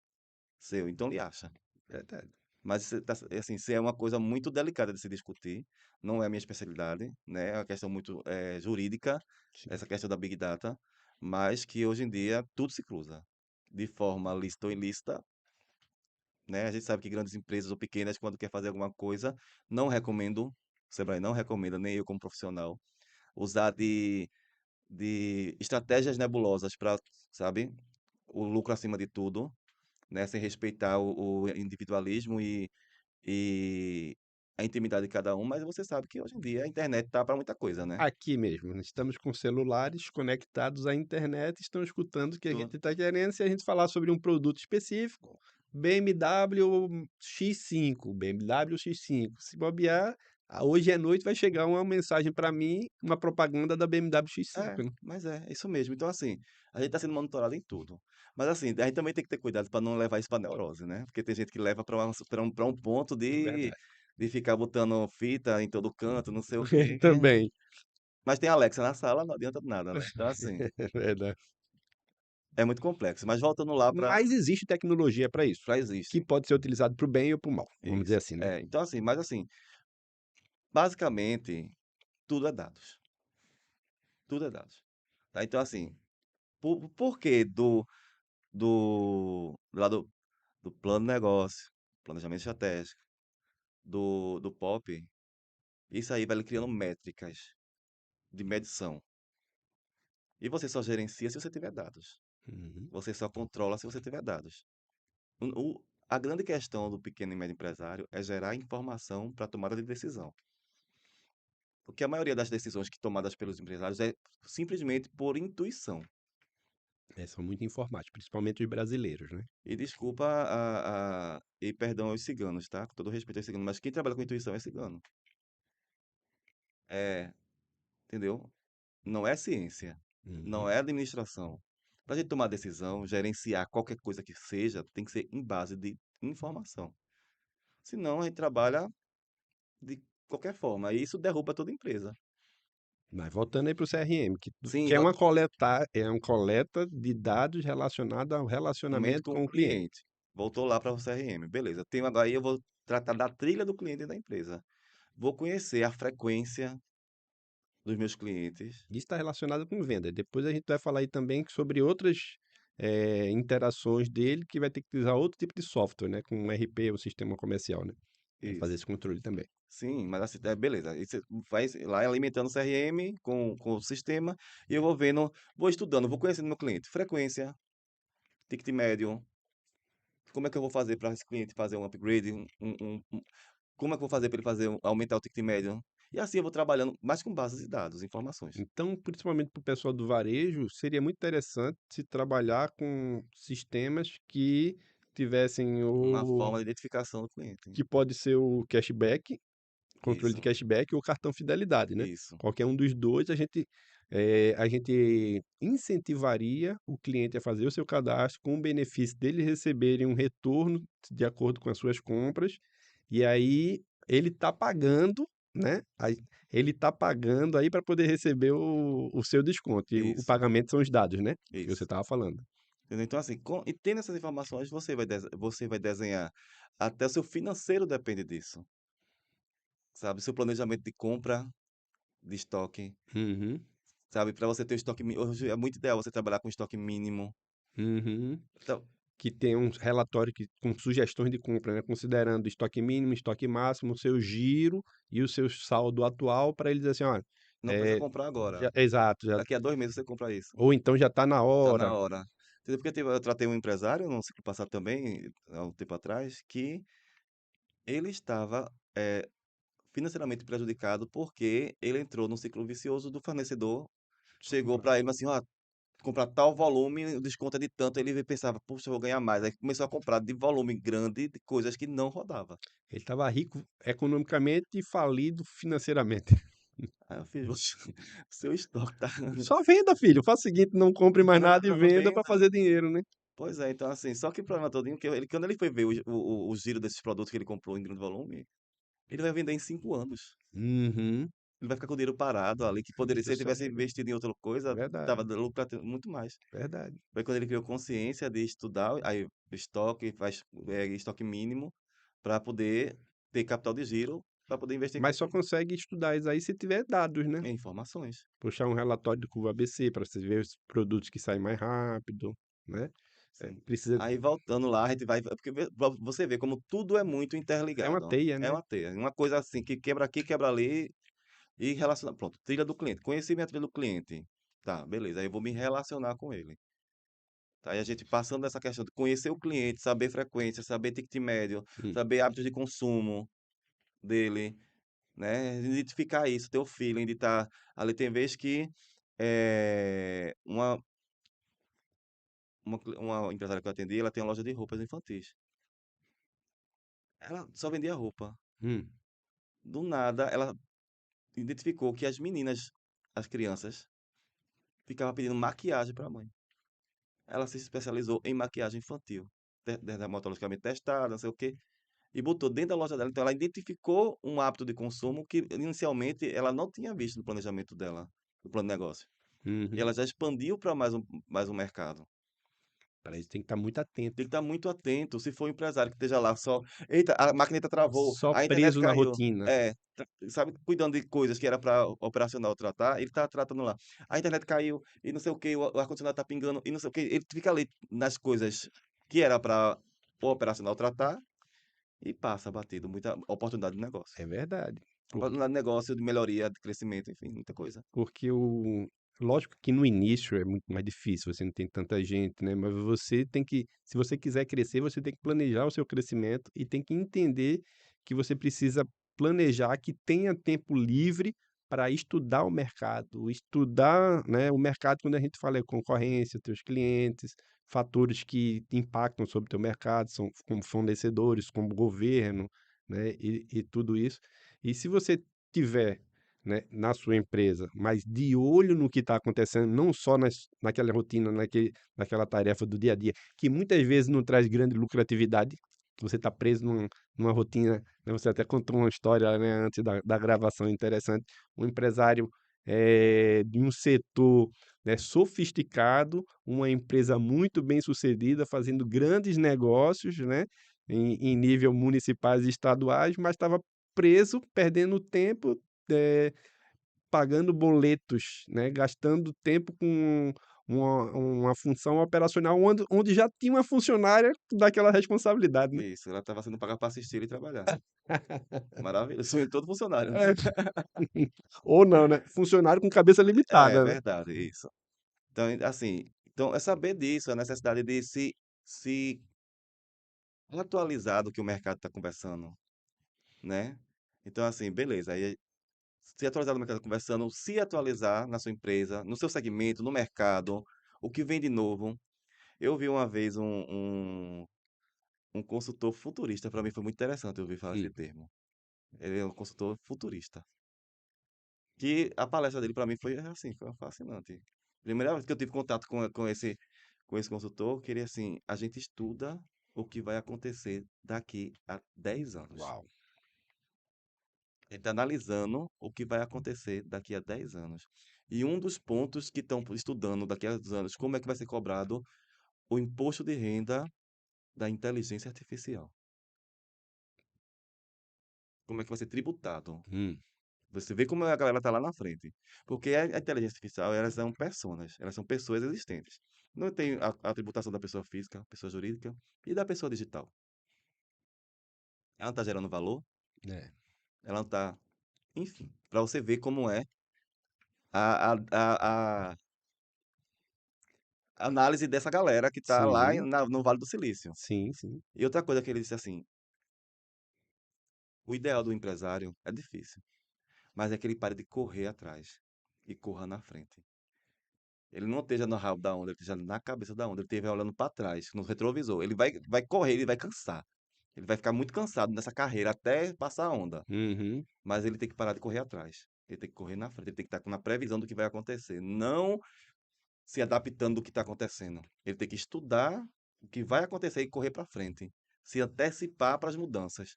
seu. Então ele acha. Verdade. Mas assim, isso é uma coisa muito delicada de se discutir. Não é a minha especialidade, né? É uma questão muito jurídica, Sim. essa questão da Big Data, mas que hoje em dia tudo se cruza. De forma lícita ou ilícita, né? A gente sabe que grandes empresas ou pequenas, quando quer fazer alguma coisa, não recomendo, o Sebrae não recomenda, nem eu como profissional, usar de estratégias nebulosas para, sabe, o lucro acima de tudo, né? Sem respeitar o individualismo e a intimidade de cada um, mas você sabe que hoje em dia a internet tá para muita coisa, né? Aqui mesmo, estamos com celulares conectados à internet, estão escutando o que a Tu- gente está querendo. Se a gente falar sobre um produto específico, BMW X5, BMW X5. Se bobear, hoje à noite vai chegar uma mensagem para mim, uma propaganda da BMW X5, né? mas é isso mesmo. Então, assim, a gente tá sendo monitorado em tudo. Mas, assim, a gente também tem que ter cuidado para não levar isso para neurose, né? Porque tem gente que leva para um ponto É verdade. de ficar botando fita em todo canto, não sei o quê. Também. Mas tem Alexa na sala, não adianta nada, né? Então, assim, É verdade. é muito complexo. Mas voltando lá Mas existe tecnologia para isso, para que existe. pode ser utilizado para o bem ou para o mal, vamos dizer Isso. assim, né? É, então, assim, mas assim, basicamente, tudo é dados. Tudo é dados. Tá? Então, assim, por que lá do plano de negócio, planejamento estratégico, do POP, isso aí vai lhe criando métricas de medição. E você só gerencia se você tiver dados. Uhum. Você só controla se você tiver dados. A grande questão do pequeno e médio empresário é gerar informação para tomada de decisão. Porque a maioria das decisões que tomadas pelos empresários é simplesmente por intuição. É, são muito informáticos, principalmente os brasileiros, né? E desculpa e perdão aos ciganos, tá? Com todo respeito aos ciganos, mas quem trabalha com intuição é cigano. É, entendeu? Não é ciência, não Uhum. é administração. Para a gente tomar decisão, gerenciar qualquer coisa que seja, tem que ser em base de informação. Senão a gente trabalha de qualquer forma, e isso derruba toda a empresa. Mas voltando aí para o CRM, Sim, que é uma coleta, é uma coleta de dados relacionados ao momento relacionamento com o com o cliente. cliente. Voltou lá para o CRM, beleza. Tenho agora aí eu vou tratar da trilha do cliente da empresa. Vou conhecer a frequência dos meus clientes. Isso está relacionado com venda. Depois a gente vai falar aí também sobre outras interações dele, que vai ter que usar outro tipo de software, né? Com um RP, o sistema comercial, né? Para fazer Isso. esse controle também. Sim, mas assim, beleza. Aí você vai lá alimentando o CRM com o sistema e eu vou vendo, vou estudando, vou conhecendo meu cliente. Frequência, ticket médio, como é que eu vou fazer para esse cliente fazer um upgrade, como é que eu vou fazer para ele fazer aumentar o ticket médio? E assim eu vou trabalhando mais com bases de dados, informações. Então, principalmente para o pessoal do varejo, seria muito interessante se trabalhar com sistemas que tivessem Uma o forma de identificação do cliente. que pode ser o cashback, controle de Isso, cashback ou cartão fidelidade, né? isso, Qualquer um dos dois, a gente incentivaria o cliente a fazer o seu cadastro com o benefício dele receberem um retorno de acordo com as suas compras, e aí ele está pagando, né? Ele está pagando aí para poder receber o seu desconto. E o isso, pagamento são os dados, né? Que você isso. estava falando. Entendeu? Então, assim, e tendo essas informações, você vai desenhar. Até o seu financeiro depende disso. Sabe? Seu planejamento de compra de estoque. Uhum, Sabe? Para você ter o estoque. Hoje é muito ideal você trabalhar com estoque mínimo. uhum. Então, Que tem um relatório com sugestões de compra, né? Considerando estoque mínimo, estoque máximo, o seu giro e o seu saldo atual, para ele dizer assim, olha, não precisa comprar agora. exato, Daqui a 2 meses você compra isso. ou então já está na Tá hora. na hora. Entendeu? Porque eu tratei um empresário no ciclo passado também, há um tempo atrás, que ele estava financeiramente prejudicado porque ele entrou num ciclo vicioso do fornecedor. Chegou para ele assim, ó, comprar tal volume, o desconto é de tanto. Ele pensava, puxa, eu vou ganhar mais. Aí começou a comprar de volume grande de coisas que não rodava. Ele estava rico economicamente e falido financeiramente. Aí eu fiz, seu estoque tá. Só venda, filho. Faça o seguinte, não compre mais Não, nada e não venda para venda. fazer dinheiro, né? Pois é, então assim, só que o problema todinho que ele, quando ele foi ver o giro desses produtos que ele comprou em grande volume, ele vai vender em 5 anos. Uhum. Ele vai ficar com o dinheiro parado ali, que poderia, se Isso ele só tivesse investido em outra coisa, verdade, tava lucrando muito mais. verdade. Foi quando ele criou consciência de estudar, aí estoque, faz estoque mínimo, para poder ter capital de giro, para poder investir Mas só consegue estudar isso aí se tiver dados, né? em informações. Puxar um relatório do curva ABC para você ver os produtos que saem mais rápido, né? Sim. Precisa. Aí voltando lá, a gente vai. Porque pra você vê como tudo é muito É uma interligado. Ó. teia, É né? uma teia. Uma coisa assim que quebra aqui, quebra ali e relaciona. Pronto, trilha do cliente. Conheci minha trilha do cliente. Tá, beleza. Aí eu vou me relacionar com ele. Tá? Aí a gente passando dessa questão de conhecer o cliente, saber frequência, saber ticket médio, Hum, saber hábitos de consumo dele, né? Identificar isso, ter o feeling de estar ali. Tem vez que uma empresária que eu atendi, ela tem uma loja de roupas infantis. Ela só vendia roupa. hum, Do nada, ela identificou que as meninas, as crianças, ficavam pedindo maquiagem para a mãe. Ela se especializou em maquiagem infantil, dermatologicamente testada, não sei o quê, e botou dentro da loja dela. Então, ela identificou um hábito de consumo que inicialmente ela não tinha visto no planejamento dela, no plano de negócio. E uhum. ela já expandiu para mais um mercado. Para isso tem que estar muito Tem atento. que estar muito atento. Se for um empresário que esteja lá só, eita, a maquineta travou, Só a internet preso na caiu. rotina. É, sabe, cuidando de coisas que era para operacional tratar, ele tá tratando lá. A internet caiu e não sei o que, o ar-condicionado tá pingando e não sei o que. Ele fica ali nas coisas que era para o operacional tratar e passa batido. Muita oportunidade de negócio. É verdade. Oportunidade de negócio, de melhoria, de crescimento, enfim, muita coisa. Porque lógico que no início é muito mais difícil, você não tem tanta gente, né? Mas você tem que, se você quiser crescer, você tem que planejar o seu crescimento e tem que entender que você precisa planejar que tenha tempo livre para estudar o mercado, estudar, né, o mercado quando a gente fala é concorrência, teus clientes, fatores que impactam sobre o teu mercado, são como fornecedores, como governo, né, e tudo isso. E se você tiver, né, na sua empresa, mas de olho no que está acontecendo, não só naquela rotina, naquela tarefa do dia a dia, que muitas vezes não traz grande lucratividade, você está preso numa rotina, né, você até contou uma história, né, antes da gravação interessante, um empresário de um setor, né, sofisticado, uma empresa muito bem sucedida, fazendo grandes negócios, né, em nível municipais e estaduais, mas estava preso, perdendo tempo, eh, pagando boletos, né, gastando tempo com uma função operacional onde já tinha uma funcionária daquela responsabilidade, né. Isso, ela estava sendo paga para assistir ele trabalhar. Maravilha, sonho de todo funcionário, né? É. Ou não, né, funcionário com cabeça É limitada, né. verdade, isso. Então, assim, então é saber disso, a necessidade de se atualizar do que o mercado está conversando, né? Então, assim, beleza, aí se atualizar do mercado conversando, se atualizar na sua empresa, no seu segmento, no mercado, o que vem de novo. Eu vi uma vez um consultor futurista, para mim foi muito interessante eu ouvir falar esse Hum, termo. Ele é um consultor futurista. Que a palestra dele para mim foi assim, foi fascinante. Primeira vez que eu tive contato com esse consultor, que ele assim, a gente estuda o que vai acontecer daqui a 10 anos. uau. Ele está analisando o que vai acontecer daqui a 10 anos. E um dos pontos que estão estudando daqui a 10 anos, como é que vai ser cobrado o imposto de renda da inteligência artificial. Como é que vai ser tributado. Hum, Você vê como a galera tá lá na frente. Porque a inteligência artificial, elas são personas, elas são pessoas existentes. Não tem a tributação da pessoa física, pessoa jurídica e da pessoa digital. Ela não está gerando valor, é, ela não está. Enfim, para você ver como é a análise dessa galera que está lá sim, no Vale do Silício. sim, sim, E outra coisa que ele disse assim: o ideal do empresário é difícil, mas é que ele pare de correr atrás e corra na frente. Ele não esteja no rabo da onda, ele esteja na cabeça da onda, ele esteja olhando para trás, no retrovisor. Ele vai correr, ele vai cansar. Ele vai ficar muito cansado nessa carreira até passar a onda. uhum. Mas ele tem que parar de correr atrás. Ele tem que correr na frente, ele tem que estar na previsão do que vai acontecer. Não se adaptando do que está acontecendo. Ele tem que estudar o que vai acontecer e correr para frente, se antecipar para as mudanças.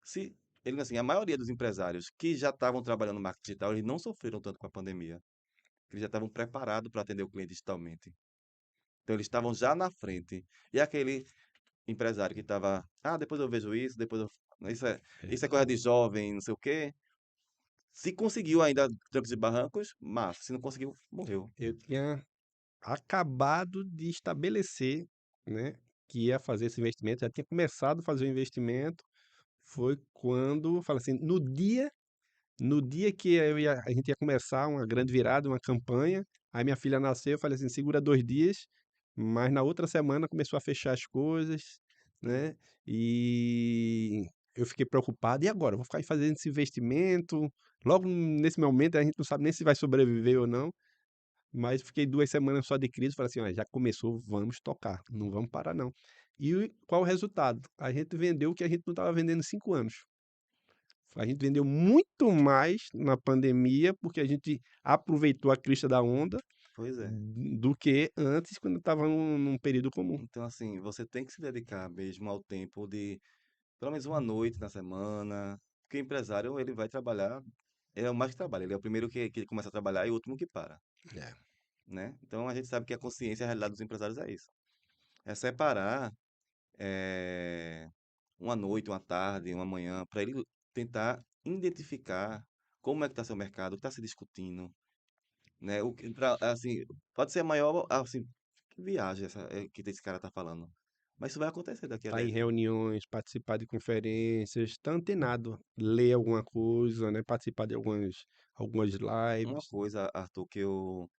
Se ele assim, a maioria dos empresários que já estavam trabalhando no marketing digital, eles não sofreram tanto com a pandemia. Eles já estavam preparados para atender o cliente digitalmente. Então eles estavam já na frente. E aquele empresário que estava, depois eu vejo isso, depois isso é coisa de Verdade. jovem, não sei o quê. Se conseguiu ainda trancos e barrancos, massa. Se não conseguiu, morreu. Eu tinha acabado de estabelecer, né, que ia fazer esse investimento, já tinha começado a fazer o investimento, foi quando, fala assim, no dia que a gente ia começar uma grande virada, uma campanha, aí minha filha nasceu, eu falei assim, segura 2 dias, mas na outra semana começou a fechar as coisas, né? E eu fiquei preocupado, e agora? Vou ficar aí fazendo esse investimento, logo nesse momento a gente não sabe nem se vai sobreviver ou não, mas fiquei 2 semanas só de crise, falei assim, ó, já começou, vamos tocar, não vamos parar não. E qual o resultado? A gente vendeu o que a gente não estava vendendo em 5 anos. A gente vendeu muito mais na pandemia, porque a gente aproveitou a crista da onda Pois é. do que antes, quando estava num período comum. Então, assim, você tem que se dedicar mesmo ao tempo de pelo menos uma noite na semana. Porque o empresário, ele vai trabalhar, ele é o mais que trabalha, ele é o primeiro que começa a trabalhar e o último que para, É. né? Então a gente sabe que a consciência, a realidade dos empresários é isso. É separar uma noite, uma tarde, uma manhã, para ele tentar identificar como é que está seu mercado, o que está se discutindo, né? Assim, pode ser a maior, assim, que viagem que esse cara tá falando. Mas isso vai acontecer daqui a Tá em 10 dias. reuniões, participar de conferências, tá antenado, ler alguma coisa, né? Participar de algumas Uma lives. coisa, Arthur, que eu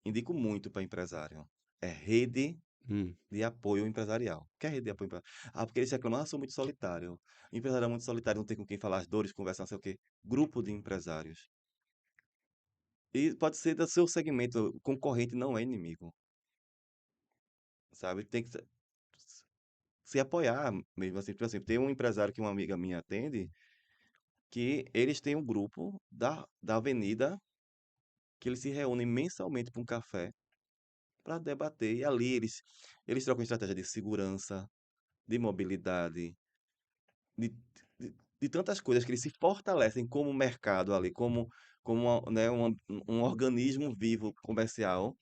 indico muito para empresário é rede Hum, de apoio empresarial. O que é rede de apoio empresarial? Porque eles reclamam, sou muito solitário. O empresário é muito solitário, não tem com quem falar as dores, conversar, não sei o quê. Grupo de empresários. E pode ser do seu segmento, o concorrente não é inimigo, sabe? Tem que se apoiar mesmo assim. Por exemplo, tem um empresário que uma amiga minha atende, que eles têm um grupo da avenida, que eles se reúnem mensalmente para um café para debater. E ali eles trocam estratégia de segurança, de mobilidade, de, de tantas coisas que eles se fortalecem como mercado ali, né, um organismo vivo comercial.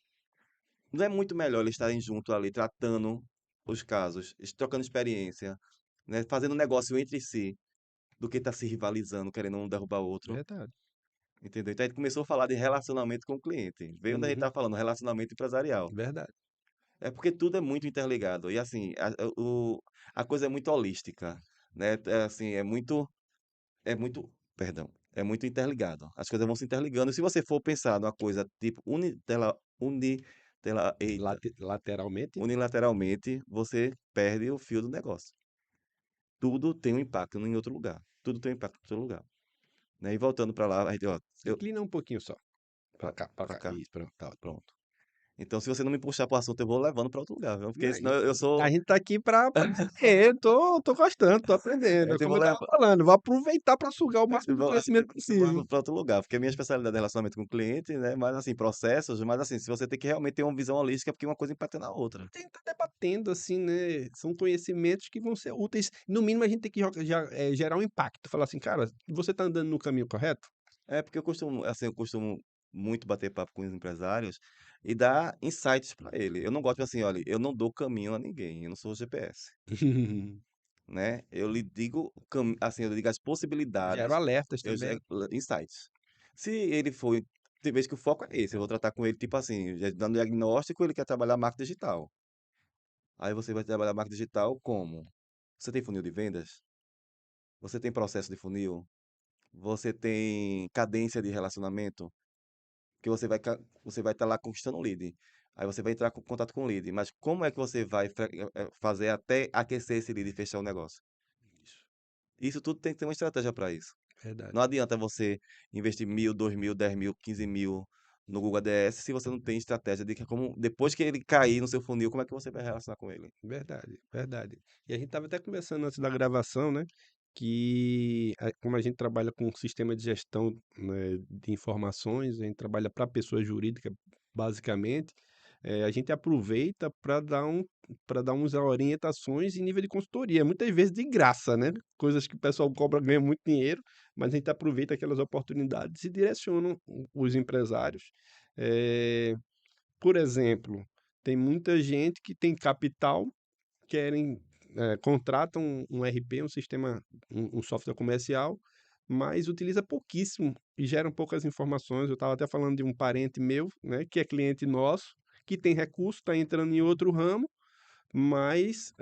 Não é muito melhor eles estarem juntos ali, tratando os casos, trocando experiência, né, fazendo negócio entre si, do que estar se rivalizando, querendo um derrubar o outro. verdade. Entendeu? Então a gente começou a falar de relacionamento com o cliente. Veio onde a gente Uhum, está falando, relacionamento empresarial. verdade. É porque tudo é muito interligado. E assim, a coisa é muito holística, né? É assim, perdão, é muito interligado. As coisas vão se interligando. E se você for pensar numa coisa tipo Lateralmente, unilateralmente, você perde o fio do negócio. Tudo tem um impacto em outro lugar. Tudo tem um impacto em outro lugar. Né? E voltando para lá, a gente, ó, inclina um pouquinho só. Pra para cá. cá, Isso, pronto, tá ótimo. pronto. Então, se você não me puxar pro assunto, eu vou levando para outro lugar, viu? Porque Não, senão eu a sou. gente tá aqui pra aprender, tô gostando, tô aprendendo. Eu Como vou eu tava levar. falando, vou aproveitar para sugar o máximo de Vou conhecimento possível. para outro lugar, porque a minha especialidade é relacionamento com o cliente, né? Mas assim, processos, mas assim, se você tem que realmente ter uma visão holística, porque uma coisa impacta na outra. A gente tá debatendo, assim, né? São conhecimentos que vão ser úteis. No mínimo, a gente tem que gerar um impacto. Falar assim, cara, você tá andando no caminho correto? É porque eu costumo muito bater papo com os empresários e dar insights para ele. Eu não gosto assim, olha, eu não dou caminho a ninguém, eu não sou GPS, né? Eu lhe digo, assim, eu lhe digo as Gero possibilidades, alertas eu, também. insights. Se ele for, tem vezes que o foco é esse, eu vou tratar com ele tipo assim, já dando diagnóstico, ele quer trabalhar marketing digital. Aí você vai trabalhar marketing digital como? Você tem funil de vendas? Você tem processo de funil? Você tem cadência de relacionamento? Que você vai estar lá conquistando o lead. Aí você vai entrar em contato com o lead. Mas como é que você vai fazer até aquecer esse lead e fechar o negócio? Isso, Isso tudo tem que ter uma estratégia para isso. verdade. Não adianta você investir 1.000, 2.000, 10.000, 15.000 no Google ADS se você não tem estratégia de que como depois que ele cair no seu funil, como é que você vai relacionar com ele? Verdade, verdade. E a gente estava até conversando antes da gravação, né? Que como a gente trabalha com um sistema de gestão, né, de informações, a gente trabalha para pessoa jurídica, basicamente. a gente aproveita para dar umas orientações em nível de consultoria, muitas vezes de graça, né, coisas que o pessoal cobra ganha muito dinheiro, mas a gente aproveita aquelas oportunidades e direciona os empresários. Eh, por exemplo, tem muita gente que tem capital, querem, contratam um RP, um sistema, um software comercial, mas utiliza pouquíssimo e geram poucas informações. Eu estava até falando de um parente meu, né, que é cliente nosso, que tem recurso, está entrando em outro ramo, mas,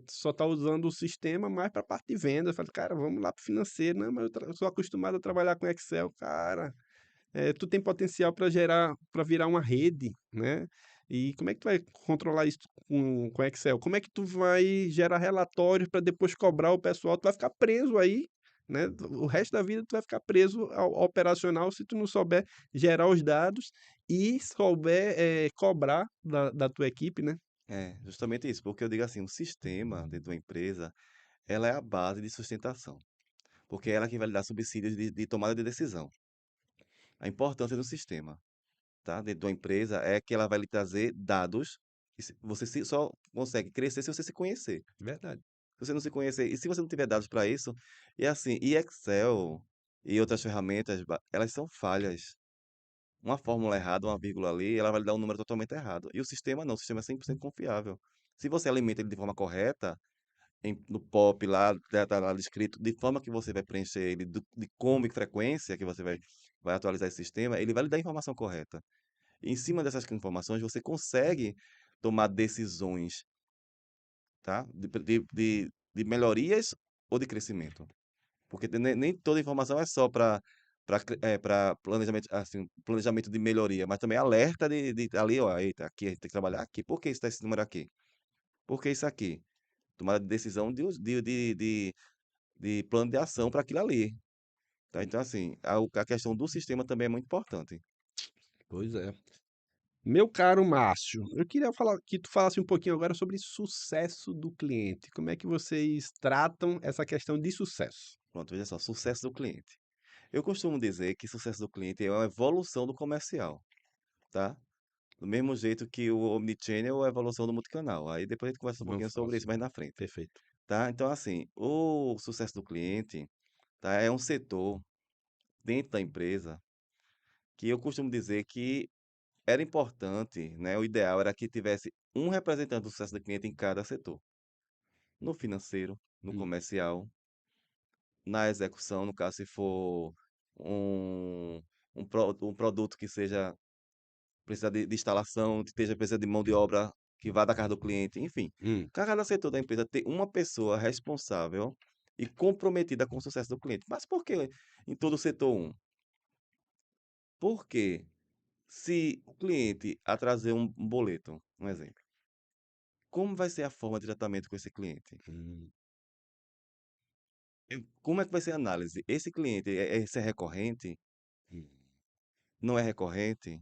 só está usando o sistema mais para a parte de venda. Eu falei: "Cara, vamos lá para o financeiro". "Não, mas eu sou acostumado a trabalhar com Excel". Cara, tu tem potencial para gerar, para virar uma rede, né. E como é que tu vai controlar isso com Excel? Como é que tu vai gerar relatórios para depois cobrar o pessoal? Tu vai ficar preso aí, né, o resto da vida tu vai ficar preso ao operacional se tu não souber gerar os dados e souber, cobrar da tua equipe, né. É, justamente isso, porque eu digo assim, o sistema dentro de uma empresa, ela é a base de sustentação, porque é ela que vai lhe dar subsídios de tomada de decisão. A importância do sistema, tá, dentro de uma empresa é que ela vai lhe trazer dados, e só consegue crescer se você se conhecer. Verdade. Se você não se conhecer e se você não tiver dados para isso, e assim, e Excel e outras ferramentas, elas são falhas. Uma fórmula errada, uma vírgula ali, ela vai lhe dar um número totalmente errado. E o sistema não, o sistema é 100% confiável. Se você alimenta ele de forma correta, no POP lá, tá lá descrito, de forma que você vai preencher ele, de como e frequência que você vai atualizar esse sistema, ele vai lhe dar a informação correta. E em cima dessas informações, você consegue tomar decisões, tá? De melhorias ou de crescimento. Porque nem toda informação é só para planejamento, assim, planejamento de melhoria, mas também alerta de ali, ó, eita, aqui a gente tem que trabalhar aqui. Por que está esse número aqui? Por que isso aqui? Tomada de decisão de plano de ação para aquilo ali. Tá? Então, assim, a questão do sistema também é muito importante. Pois é. Meu caro Márcio, eu queria falar que tu falasse um pouquinho agora sobre sucesso do cliente. Como é que vocês tratam essa questão de sucesso? Pronto, veja só, sucesso do cliente. Eu costumo dizer que sucesso do cliente é uma evolução do comercial, tá? Do mesmo jeito que o Omnichannel é a evolução do multicanal. Aí depois a gente conversa um Não pouquinho sobre isso faço. mais na frente, Perfeito. tá? Então, assim, o sucesso do cliente, tá? É um setor dentro da empresa que eu costumo dizer que era importante, né? O ideal era que tivesse um representante do sucesso do cliente em cada setor. No financeiro, no Hum, comercial, na execução, no caso, se for um, um produto que seja precisa de instalação, precisa de mão de obra que vá da casa do cliente, enfim. hum, Cada setor da empresa tem uma pessoa responsável e comprometida com o sucesso do cliente. Mas por que em todo o setor um? Porque se o cliente atraser um boleto, um exemplo, como vai ser a forma de tratamento com esse cliente? hum, Como é que vai ser a análise? Esse cliente, esse é recorrente? hum, Não é recorrente?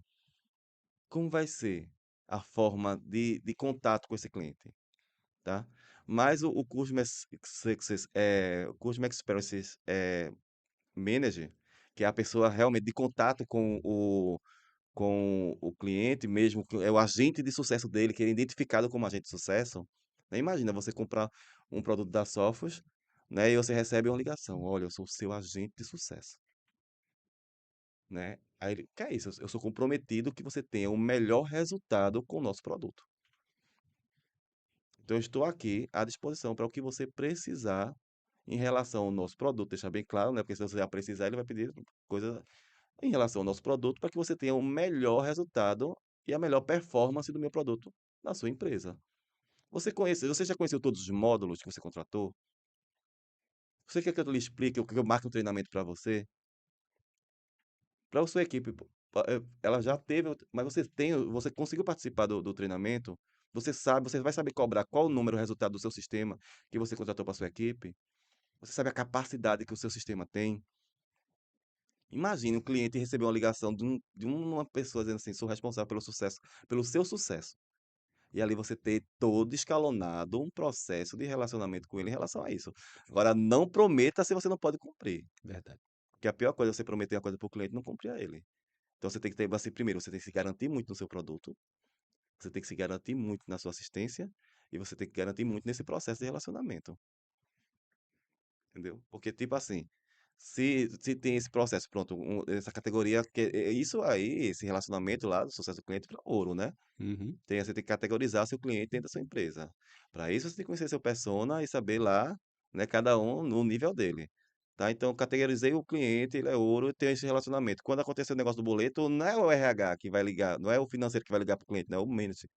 Como vai ser a forma de contato com esse cliente? Tá? Mas o o Customer Experience Manager, que é a pessoa realmente de contato com o cliente mesmo, que é o agente de sucesso dele, que é identificado como agente de sucesso. Né? Imagina você comprar um produto da Sophos, né, e você recebe uma ligação: olha, eu sou o seu agente de sucesso. Né? Aí ele, que é isso? Eu sou comprometido que você tenha o melhor resultado com o nosso produto. Então, eu estou aqui à disposição para o que você precisar em relação ao nosso produto, deixar bem claro, né? Porque se você já precisar, ele vai pedir coisa em relação ao nosso produto para que você tenha o melhor resultado e a melhor performance do meu produto na sua empresa. Você já conheceu todos os módulos que você contratou? Você quer que eu lhe explique, o que eu marque um treinamento para você? Para a sua equipe, pô, ela já teve, mas você conseguiu participar do treinamento? Você sabe, você vai saber cobrar qual o número, o resultado do seu sistema que você contratou para sua equipe? Você sabe a capacidade que o seu sistema tem? Imagine um cliente receber uma ligação de uma pessoa dizendo assim: sou responsável pelo sucesso, pelo seu sucesso. E ali você ter todo escalonado um processo de relacionamento com ele em relação a isso. Agora, não prometa se você não pode cumprir. verdade. Porque a pior coisa é você prometer uma coisa para o cliente e não cumprir a ele. Então você tem que ter, você, primeiro, você tem que se garantir muito no seu produto. Você tem que se garantir muito na sua assistência e você tem que garantir muito nesse processo de relacionamento, entendeu? Porque, tipo assim, se tem esse processo, pronto, essa categoria, que isso aí, esse relacionamento lá do sucesso do cliente para ouro, né? Uhum, Você tem que categorizar seu cliente dentro da sua empresa. Para isso, você tem que conhecer seu persona e saber lá, né, cada um no nível dele. Tá? Então, categorizei o cliente, ele é ouro e tem esse relacionamento. Quando acontecer o negócio do boleto, não é o RH que vai ligar, não é o financeiro que vai ligar para o cliente, não é o manager.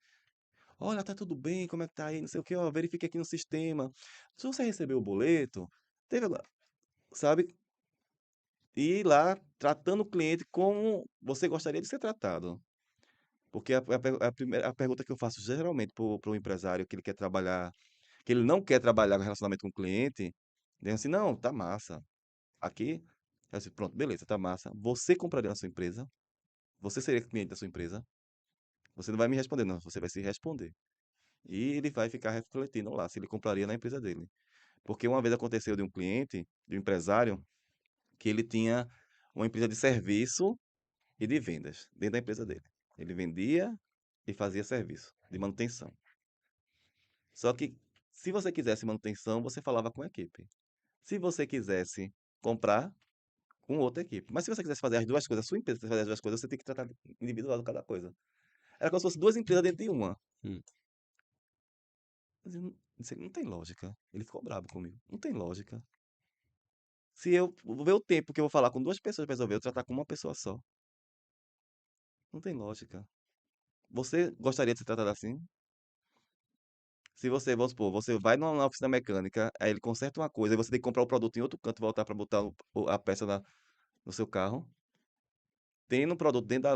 Olha, tá tudo bem, como é que tá aí? Não sei o que, ó, verifique aqui no sistema. Se você recebeu o boleto, teve, sabe? E ir lá tratando o cliente como você gostaria de ser tratado. Porque a primeira pergunta que eu faço geralmente para o empresário que ele quer trabalhar, que ele não quer trabalhar com relacionamento com o cliente, diz assim, não, tá massa. Aqui, eu disse, pronto, beleza, tá massa. Você compraria na sua empresa? Você seria cliente da sua empresa? Você não vai me responder, não, você vai se responder. E ele vai ficar refletindo lá se ele compraria na empresa dele. Porque uma vez aconteceu de um cliente, de um empresário, que ele tinha uma empresa de serviço e de vendas dentro da empresa dele. Ele vendia e fazia serviço de manutenção. Só que se você quisesse manutenção, você falava com a equipe. Se você quisesse comprar, com outra equipe. Mas se você quisesse fazer as duas coisas, a sua empresa fazer as duas coisas, você tem que tratar individual de cada coisa. Era como se fosse duas empresas dentro de uma. hum. Eu disse, isso aí não tem lógica. Ele ficou bravo comigo. Não tem lógica. Se eu ver o tempo que eu vou falar com duas pessoas para resolver, eu tratar com uma pessoa só. Não tem lógica. Você gostaria de ser tratado assim? Se você, vamos supor, você vai numa oficina mecânica, aí ele conserta uma coisa, aí você tem que comprar o produto em outro canto e voltar para botar a peça no seu carro, tendo um produto dentro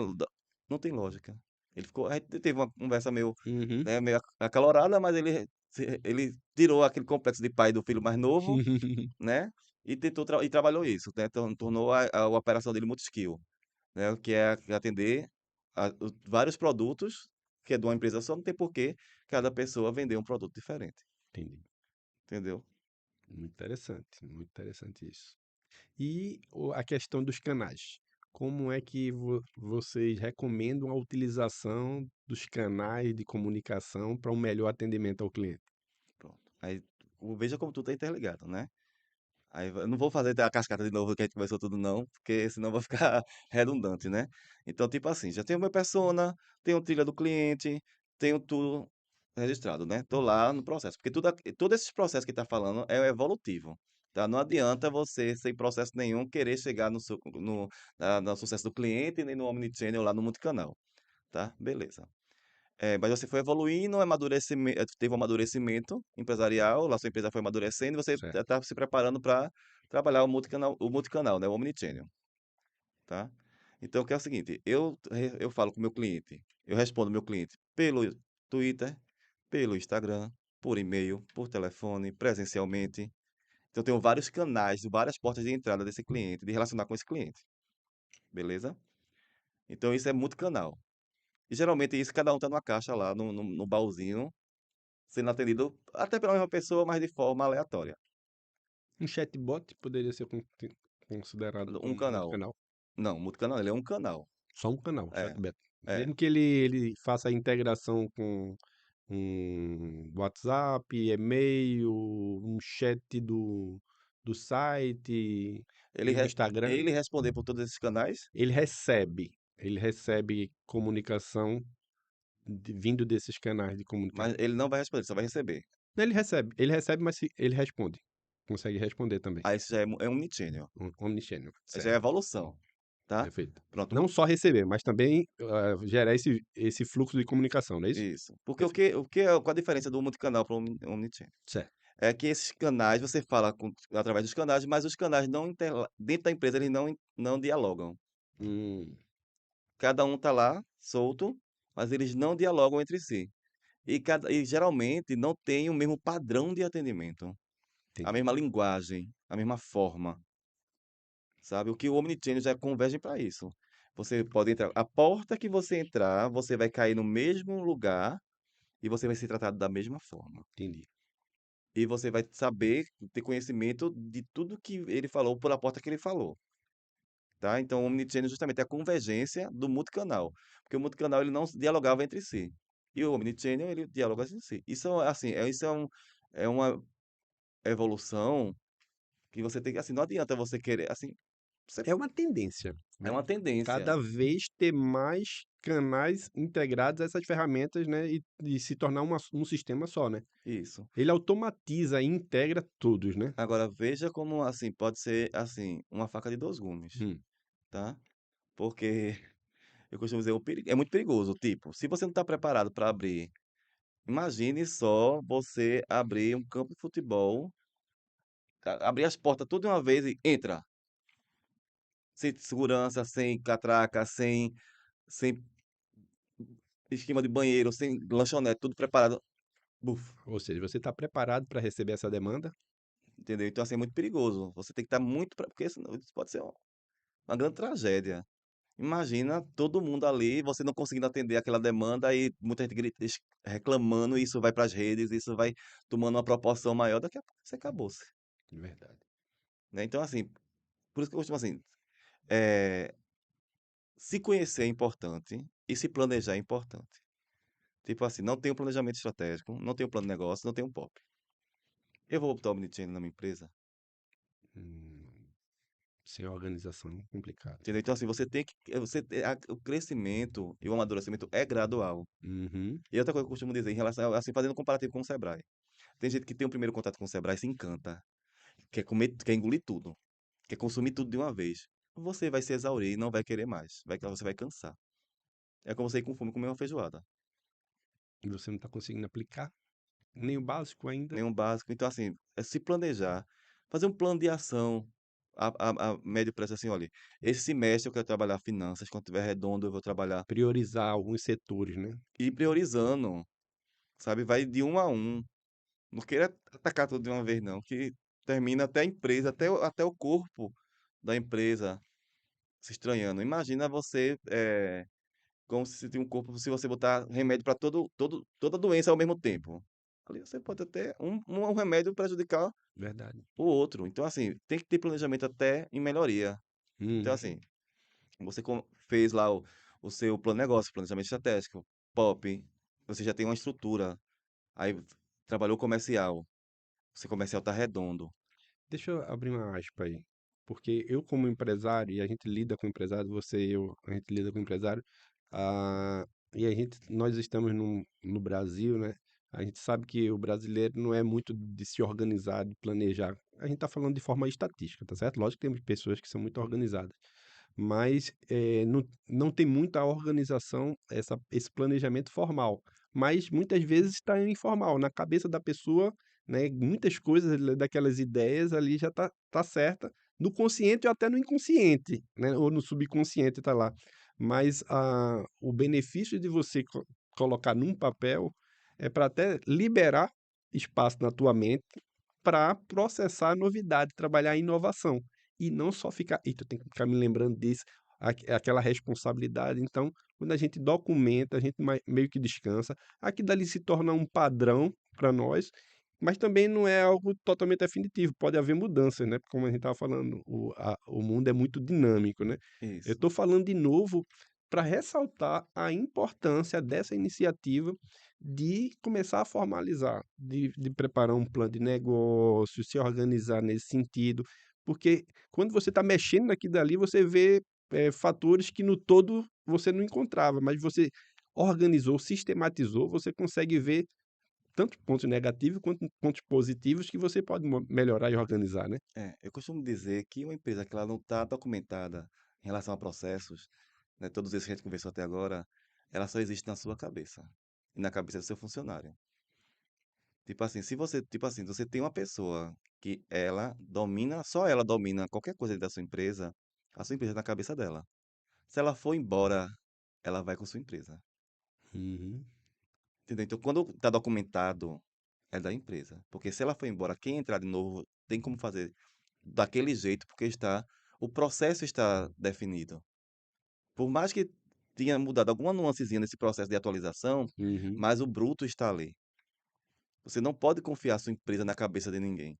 não tem lógica. Ele ficou, a gente teve uma conversa meio, Uhum. né, meio acalorada, mas ele tirou aquele complexo de pai do filho mais novo, né? E tentou e trabalhou isso, né? Tornou a operação dele muito skill, né? Que é atender vários produtos, que é de uma empresa só, não tem porquê cada pessoa vender um produto diferente, Entendi. entendeu? Muito interessante isso. E a questão dos canais. Como é que vocês recomendam a utilização dos canais de comunicação para um melhor atendimento ao cliente? Pronto. Aí veja como tudo tá interligado, né? Aí eu não vou fazer a cascata de novo que a gente começou tudo não, porque senão vai ficar redundante, né? Então, tipo assim, já tenho meu persona, tenho trilha do cliente, tenho tudo registrado, né? Tô lá no processo, porque todo esse processo que tá falando é evolutivo, tá? Não adianta você, sem processo nenhum, querer chegar no sucesso do cliente, nem no Omnichannel lá no multicanal, tá? Beleza. Mas você foi evoluindo, teve um amadurecimento empresarial, lá sua empresa foi amadurecendo, e você Certo. está se preparando para trabalhar o multicanal, né, o Omnichannel, tá? Então, que é o seguinte, eu falo com o meu cliente, eu respondo ao meu cliente pelo Twitter, pelo Instagram, por e-mail, por telefone, presencialmente. Então, eu tenho vários canais, várias portas de entrada desse cliente, de relacionar com esse cliente, beleza? Então, isso é multicanal. E geralmente isso, cada um tá numa caixa lá, no baúzinho, sendo atendido até pela mesma pessoa, mas de forma aleatória. Um chatbot poderia ser considerado Um como um outro canal. canal. Não, multicanal, ele é um canal. Só um canal, É, chatbot. é. Mesmo que ele faça a integração com um WhatsApp, e-mail, um chat do site Ele, e do re- Instagram, ele responder por todos esses canais, ele recebe comunicação vindo desses canais de mas comunicação. ele não vai responder, ele só vai receber. Ele recebe, mas ele responde. Consegue responder também. Aí isso já é omnichannel. Omnichannel, Isso já é certo? evolução, tá? Perfeito. Pronto, Não só receber, mas também gerar esse fluxo de comunicação, não é isso? isso. Porque Perfeito. qual a diferença do multicanal para o omnichannel? Certo. É que esses canais, você fala através dos canais, mas os canais dentro da empresa, eles não dialogam. Hum, Cada um tá lá, solto, mas eles não dialogam entre si. E geralmente não tem o mesmo padrão de atendimento, a entendi. mesma linguagem, a mesma forma, sabe? O que o Omnichannel já converge para isso. Você pode entrar, a porta que você entrar, você vai cair no mesmo lugar e você vai ser tratado da mesma forma. Entendi. E você vai saber, ter conhecimento de tudo que ele falou por a porta que ele falou, tá? Então, o Omnichannel justamente é a convergência do multicanal, porque o multicanal ele não dialogava entre si. E o Omnichannel, ele dialoga assim. Isso, assim, é uma evolução que você tem que, assim, não adianta você querer, assim, você, É uma tendência, é né? uma tendência. Cada vez ter mais canais integrados a essas ferramentas, né? E se tornar um sistema só, né? Isso. Ele automatiza e integra todos, né? Agora, veja como, assim, pode ser, assim, uma faca de dois gumes, Hum. tá? Porque eu costumo dizer, é muito perigoso. Tipo, se você não está preparado para abrir, imagine só você abrir um campo de futebol, abrir as portas tudo de uma vez e entra. Sem segurança, sem catraca, sem esquema de banheiro, sem lanchonete, tudo preparado. Buf, Ou seja, você está preparado para receber essa demanda? entendeu? Então, assim, é muito perigoso. Você tem que estar muito. Porque senão isso pode ser uma grande tragédia. Imagina todo mundo ali, você não conseguindo atender aquela demanda e muita gente reclamando, e isso vai para as redes, isso vai tomando uma proporção maior, daqui a pouco você acabou-se, Verdade. né? Então, assim, por isso que eu costumo assim, eh, se conhecer é importante e se planejar é importante. Tipo assim, não tenho planejamento estratégico, não tenho plano de negócio, não tenho POP. Eu vou botar o Omnichannel na minha empresa, Hum, sem organização, complicado. entendeu? Então, assim, você tem que, o crescimento e o amadurecimento é gradual. Uhum. E outra coisa que eu costumo dizer em relação, assim, fazendo um comparativo com o Sebrae. Tem gente que tem o primeiro contato com o Sebrae e se encanta, quer comer, quer engolir tudo, quer consumir tudo de uma vez. Você vai se exaurir e não vai querer mais. Você vai cansar. É como você ir com fome comer uma feijoada. E você não está conseguindo aplicar nem o básico ainda. Nenhum básico. Então, assim, é se planejar, fazer um plano de ação a médio prazo, assim, olha, esse semestre eu quero trabalhar finanças, quando tiver redondo eu vou trabalhar. Priorizar alguns setores, né? E priorizando, sabe? Vai de um a um. Não queira atacar tudo de uma vez, não, que termina até a empresa, até o corpo da empresa se estranhando. Imagina você, como se tem um corpo, se você botar remédio para toda doença ao mesmo tempo. Ali você pode até um remédio prejudicar Verdade. o outro. Então, assim, tem que ter planejamento até em melhoria. Então, Uhum. assim, você fez lá o seu plano de negócio, planejamento estratégico, POP, você já tem uma estrutura, aí trabalhou comercial, seu comercial está redondo. Deixa eu abrir uma aspa aí. Porque eu, como empresário, e a gente lida com empresário, você e eu, a gente lida com empresário, e nós estamos no Brasil, né? A gente sabe que o brasileiro não é muito de se organizar, de planejar. A gente está falando de forma estatística, tá certo? Lógico que temos pessoas que são muito organizadas, mas não tem muita organização, esse planejamento formal. Mas muitas vezes está informal, na cabeça da pessoa, né? Muitas coisas daquelas ideias ali já tá certa, no consciente ou até no inconsciente, né? Ou no subconsciente tá lá. Mas o benefício de você colocar num papel é para até liberar espaço na tua mente para processar a novidade, trabalhar a inovação. E não só ficar, eita, eu tenho que ficar me lembrando disso, aquela responsabilidade. Então, quando a gente documenta, a gente meio que descansa. Aqui dali se torna um padrão para nós, mas também não é algo totalmente definitivo. Pode haver mudanças, né? Como a gente estava falando, o mundo é muito dinâmico, né? Eu Isso. estou falando de novo para ressaltar a importância dessa iniciativa de começar a formalizar, de preparar um plano de negócio, se organizar nesse sentido, porque quando você está mexendo naquilo dali, você vê fatores que no todo você não encontrava, mas você organizou, sistematizou, você consegue ver tanto pontos negativos quanto pontos positivos que você pode melhorar e organizar, né? Eu costumo dizer que uma empresa que ela não está documentada em relação a processos, né, todos esses que a gente conversou até agora, ela só existe na sua cabeça e na cabeça do seu funcionário. Tipo assim, se você, tipo assim, você tem uma pessoa que ela domina, só ela domina qualquer coisa da sua empresa, a sua empresa é na cabeça dela. Se ela for embora, ela vai com sua empresa. Uhum. Entendeu? Então, quando está documentado, é da empresa. Porque se ela for embora, quem entrar de novo tem como fazer daquele jeito, porque o processo está definido. Por mais que tenha mudado alguma nuancezinha nesse processo de atualização, Uhum. mas o bruto está ali. Você não pode confiar sua empresa na cabeça de ninguém.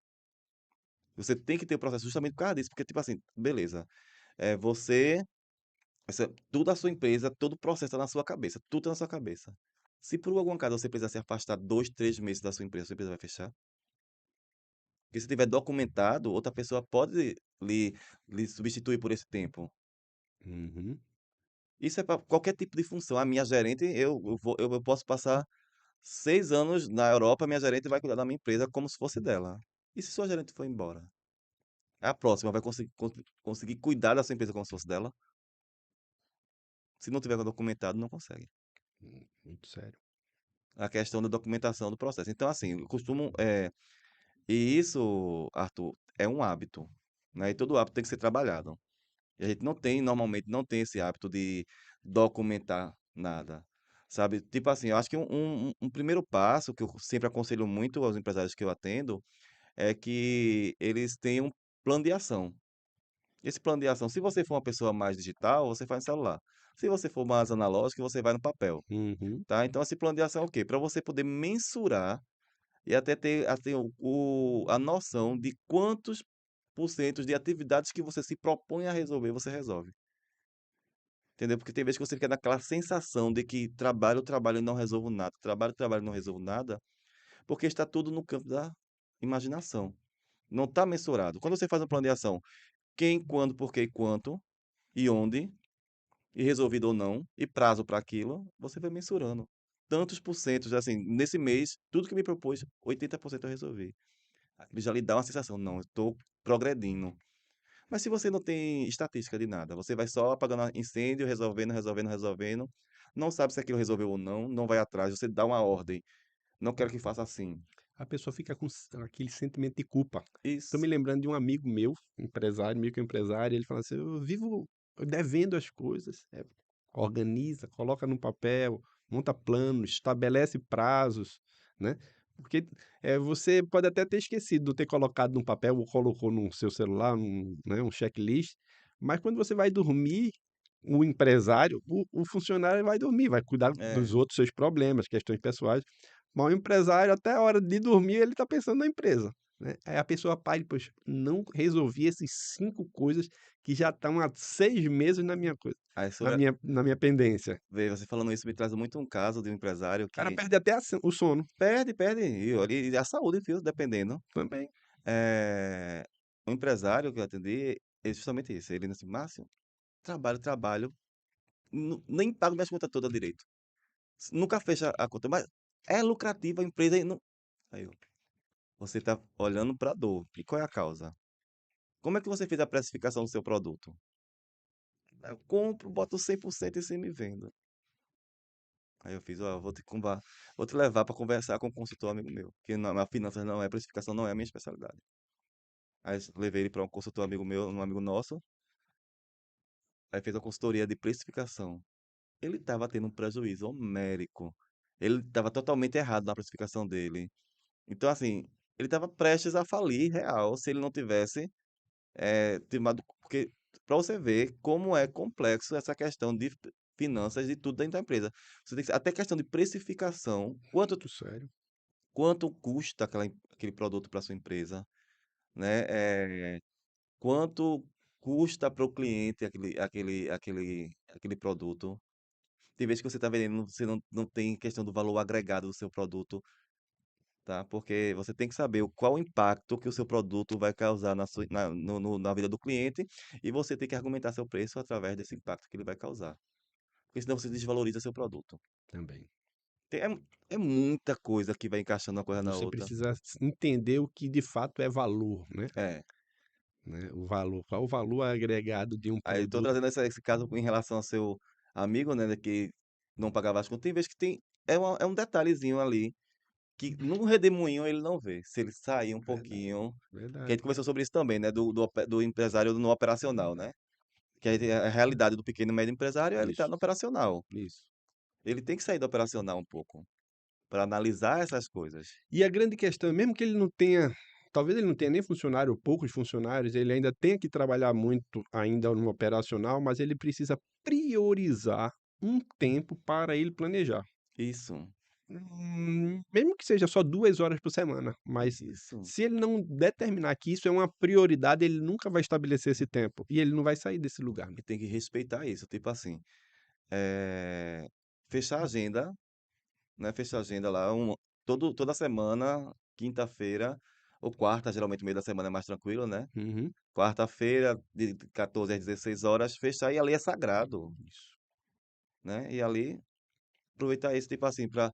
Você tem que ter o processo justamente por causa disso, porque, tipo assim, beleza, você, tudo a sua empresa, todo o processo está na sua cabeça, tudo tá na sua cabeça. Se por algum acaso você precisar se afastar 2, 3 meses da sua empresa vai fechar? Porque se tiver documentado, outra pessoa pode lhe, lhe substituir por esse tempo. Uhum. Isso é para qualquer tipo de função. A minha gerente, eu posso passar 6 anos na Europa, minha gerente vai cuidar da minha empresa como se fosse dela. E se sua gerente for embora? A próxima vai conseguir cuidar da sua empresa como se fosse dela? Se não tiver documentado, não consegue. Muito sério. A questão da documentação do processo. Então, assim, eu costumo. E isso, Arthur, é um hábito, né? E todo hábito tem que ser trabalhado. E a gente não tem, normalmente, não tem esse hábito de documentar nada, sabe? Tipo assim, eu acho que um primeiro passo que eu sempre aconselho muito aos empresários que eu atendo é que eles tenham um plano de ação. Esse plano de ação, se você for uma pessoa mais digital, você faz no celular. Se você for mais analógico, você vai no papel, Uhum. tá? Então, esse plano de ação é o quê? Para você poder mensurar e até ter assim, a noção de quantos por cento de atividades que você se propõe a resolver, você resolve. Entendeu? Porque tem vezes que você fica naquela sensação de que trabalho, trabalho e não resolvo nada, trabalho, trabalho e não resolvo nada, porque está tudo no campo da imaginação. Não está mensurado. Quando você faz um plano de ação, quem, quando, por quê e quanto, e onde, e resolvido ou não, e prazo para aquilo, você vai mensurando. Tantos por cento, assim, nesse mês, tudo que me propôs, 80% eu resolvi. Ele já lhe dá uma sensação, não, eu estou progredindo. Mas se você não tem estatística de nada, você vai só apagando incêndio, resolvendo, resolvendo, resolvendo, não sabe se aquilo resolveu ou não, não vai atrás, você dá uma ordem. Não quero que faça assim. A pessoa fica com aquele sentimento de culpa. Estou me Isso. lembrando de um amigo meu, empresário, microempresário, ele fala assim: eu vivo devendo as coisas. Organiza, coloca no papel, monta planos, estabelece prazos, né? Porque você pode até ter esquecido de ter colocado no papel ou colocou no seu celular, né, um checklist, mas quando você vai dormir, o empresário, o funcionário vai dormir, vai cuidar dos É. outros seus problemas, questões pessoais. Mas o empresário, até a hora de dormir, ele está pensando na empresa, né? Aí a pessoa para e, poxa, não resolvi esses 5 coisas que já estão há 6 meses na minha coisa, Aí na sobre minha na minha pendência. vê, você falando isso me traz muito um caso de um empresário O cara que perde até o sono perde, e olha, e a saúde, viu, dependendo. também. Eh, um empresário que eu atendi, é justamente isso, ele disse: "Márcio, trabalho, trabalho, nem pago minhas contas todas direito. Nunca fecha a conta, mas é lucrativa a empresa e não". Aí eu: "Você está olhando para a dor, e qual é a causa? Como é que você fez a precificação do seu produto?". "Eu compro, boto 100% em cima e vendo". Aí eu fiz: "Ó, vou te levar para conversar com um consultor amigo meu, que na finanças não é precificação não é a minha especialidade". Aí levei ele para um consultor amigo meu, um amigo nosso, aí fez a consultoria de precificação. Ele estava tendo um prejuízo homérico. Ele estava totalmente errado na precificação dele. Então, assim, ele estava prestes a falir real se ele não tivesse tomado. Porque, para você ver como é complexo essa questão de finanças de tudo dentro da empresa. Você tem que, até questão de precificação, Muito sério. quanto custa aquele produto para sua empresa, né? Quanto custa para o cliente aquele produto. Tem vezes que você está vendendo, você não tem questão do valor agregado do seu produto, tá? Porque você tem que saber qual o impacto que o seu produto vai causar na sua, na, no, no- na vida do cliente e você tem que argumentar seu preço através desse impacto que ele vai causar. Porque senão você desvaloriza seu produto. Também. É muita coisa que vai encaixando uma coisa na Você outra. precisa entender o que de fato é valor, É. né, o valor, qual o valor agregado de um Aí estou produto. trazendo esse caso em relação ao seu amigo, né, que não pagava as contas. Tem vezes que é um detalhezinho ali que no redemoinho ele não vê. Se ele sair um Verdade, pouquinho. Que a gente verdade. conversou sobre isso também, né? Do empresário no operacional, né? Que a realidade do pequeno e médio empresário é ele estar Isso, no operacional. isso. Ele tem que sair do operacional um pouco para analisar essas coisas. E a grande questão é, mesmo que ele não tenha, talvez ele não tenha nem funcionário ou poucos funcionários, ele ainda tenha que trabalhar muito ainda no operacional, mas ele precisa priorizar um tempo para ele planejar. Isso, Mesmo que seja só 2 horas por semana, mas isso. se ele não determinar que isso é uma prioridade, ele nunca vai estabelecer esse tempo e ele não vai sair desse lugar, né. E tem que respeitar isso. Tipo assim, fechar a agenda, né? Fecho a agenda lá, toda semana, quinta-feira, ou quarta, geralmente meio da semana é mais tranquilo, né? Uhum. Quarta-feira, de 14 às 16 horas, fechar e ali é sagrado, Isso. né? E ali aproveitar isso, tipo assim, para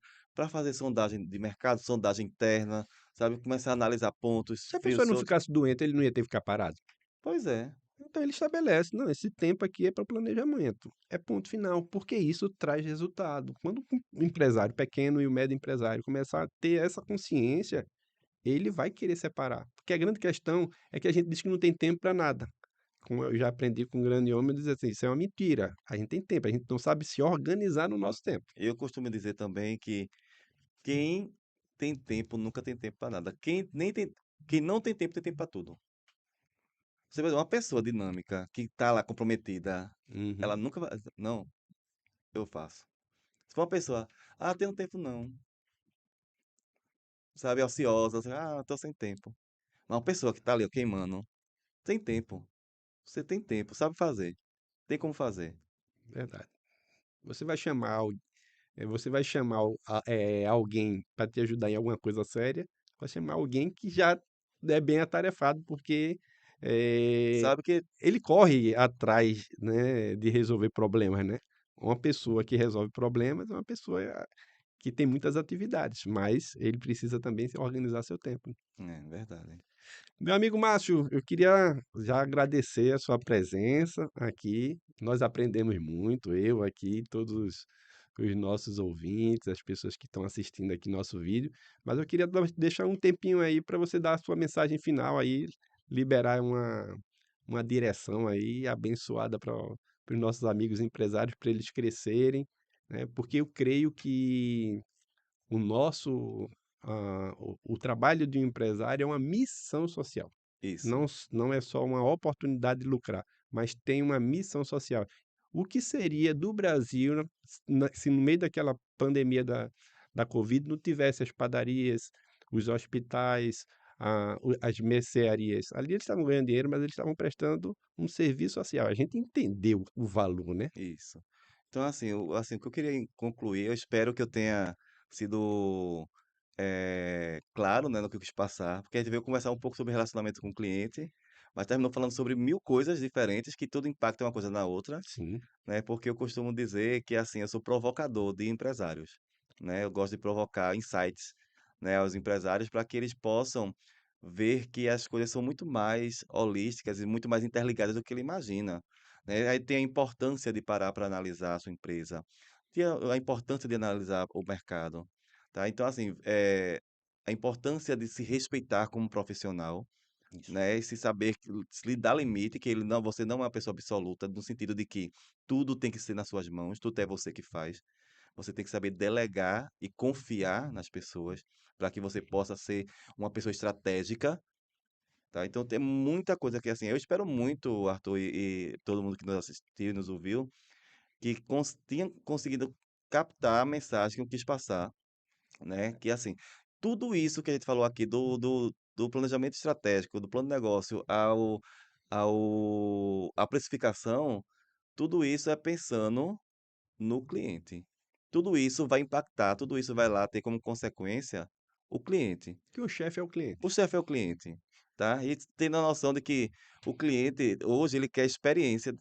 fazer sondagem de mercado, sondagem interna, sabe? Começar a analisar pontos, Se a pessoa fios não soltos. ficasse doente, ele não ia ter que ficar parado. Pois é, Então ele estabelece, não, esse tempo aqui é para planejamento. É ponto final, porque isso traz resultado. Quando o empresário pequeno e o médio empresário começar a ter essa consciência, ele vai querer separar. Porque a grande questão é que a gente diz que não tem tempo para nada. Como eu já aprendi com um grande homem, dizer assim, isso é uma mentira. A gente tem tempo, a gente não sabe se organizar no nosso tempo. eu costumo dizer também que quem tem tempo nunca tem tempo para nada. Quem não tem tempo para tudo. Você vê uma pessoa dinâmica que tá lá comprometida, ela Uhum, nunca vai, não, eu faço. Se for uma pessoa, tem um tempo não, sabe, ociosa, assim, tô sem tempo. Mas uma pessoa que tá ali, ó, queimando, tem tempo. Você tem tempo, sabe fazer. Tem como fazer. verdade. Você vai chamar, você vai chamar alguém para te ajudar em alguma coisa séria, vai chamar alguém que já é bem atarefado, porque eh, Sabe que, ele corre atrás, né, de resolver problemas, né? Uma pessoa que resolve problemas é uma pessoa que tem muitas atividades, mas ele precisa também se organizar seu tempo. verdade. Meu amigo Márcio, eu queria já agradecer a sua presença aqui. Nós aprendemos muito, eu aqui, todos os nossos ouvintes, as pessoas que estão assistindo aqui nosso vídeo. Mas eu queria deixar um tempinho aí para você dar a sua mensagem final aí, liberar uma direção aí abençoada para os nossos amigos empresários, para eles crescerem, né? Porque eu creio que o nosso, o trabalho de um empresário é uma missão social. Isso, Não é só uma oportunidade de lucrar, mas tem uma missão social. O que seria do Brasil se no meio daquela pandemia da Covid não tivesse as padarias, os hospitais, as mercearias? Ali eles estavam ganhando dinheiro, mas eles estavam prestando um serviço social. A gente entendeu o valor, né? isso. Então, assim, o que eu queria concluir, eu espero que eu tenha sido claro, né, no que eu quis passar, porque a gente veio conversar um pouco sobre relacionamento com o cliente, mas terminou falando sobre mil coisas diferentes que tudo impacta uma coisa na outra, Sim, né? Porque eu costumo dizer que assim, eu sou provocador de empresários, né? Eu gosto de provocar insights, né, aos empresários para que eles possam ver que as coisas são muito mais holísticas e muito mais interligadas do que ele imagina, né? Aí tem a importância de parar para analisar a sua empresa, tem a importância de analisar o mercado, tá? Então assim, a importância de se respeitar como profissional, isso. né, e se saber se lhe dar limite, que ele não, você não é uma pessoa absoluta, no sentido de que tudo tem que ser nas suas mãos, tudo é você que faz. Você tem que saber delegar e confiar nas pessoas para que você possa ser uma pessoa estratégica, tá? Então tem muita coisa que assim, eu espero muito, Arthur e todo mundo que nos assistiu e nos ouviu, que tenha conseguido captar a mensagem que eu quis passar, né? Que assim, tudo isso que a gente falou aqui do planejamento estratégico, do plano de negócio à precificação, tudo isso é pensando no cliente. Tudo isso vai impactar, tudo isso vai lá ter como consequência o cliente. Que o chefe é o cliente. O chefe é o cliente, tá? E tendo a noção de que o cliente, hoje, ele quer experiência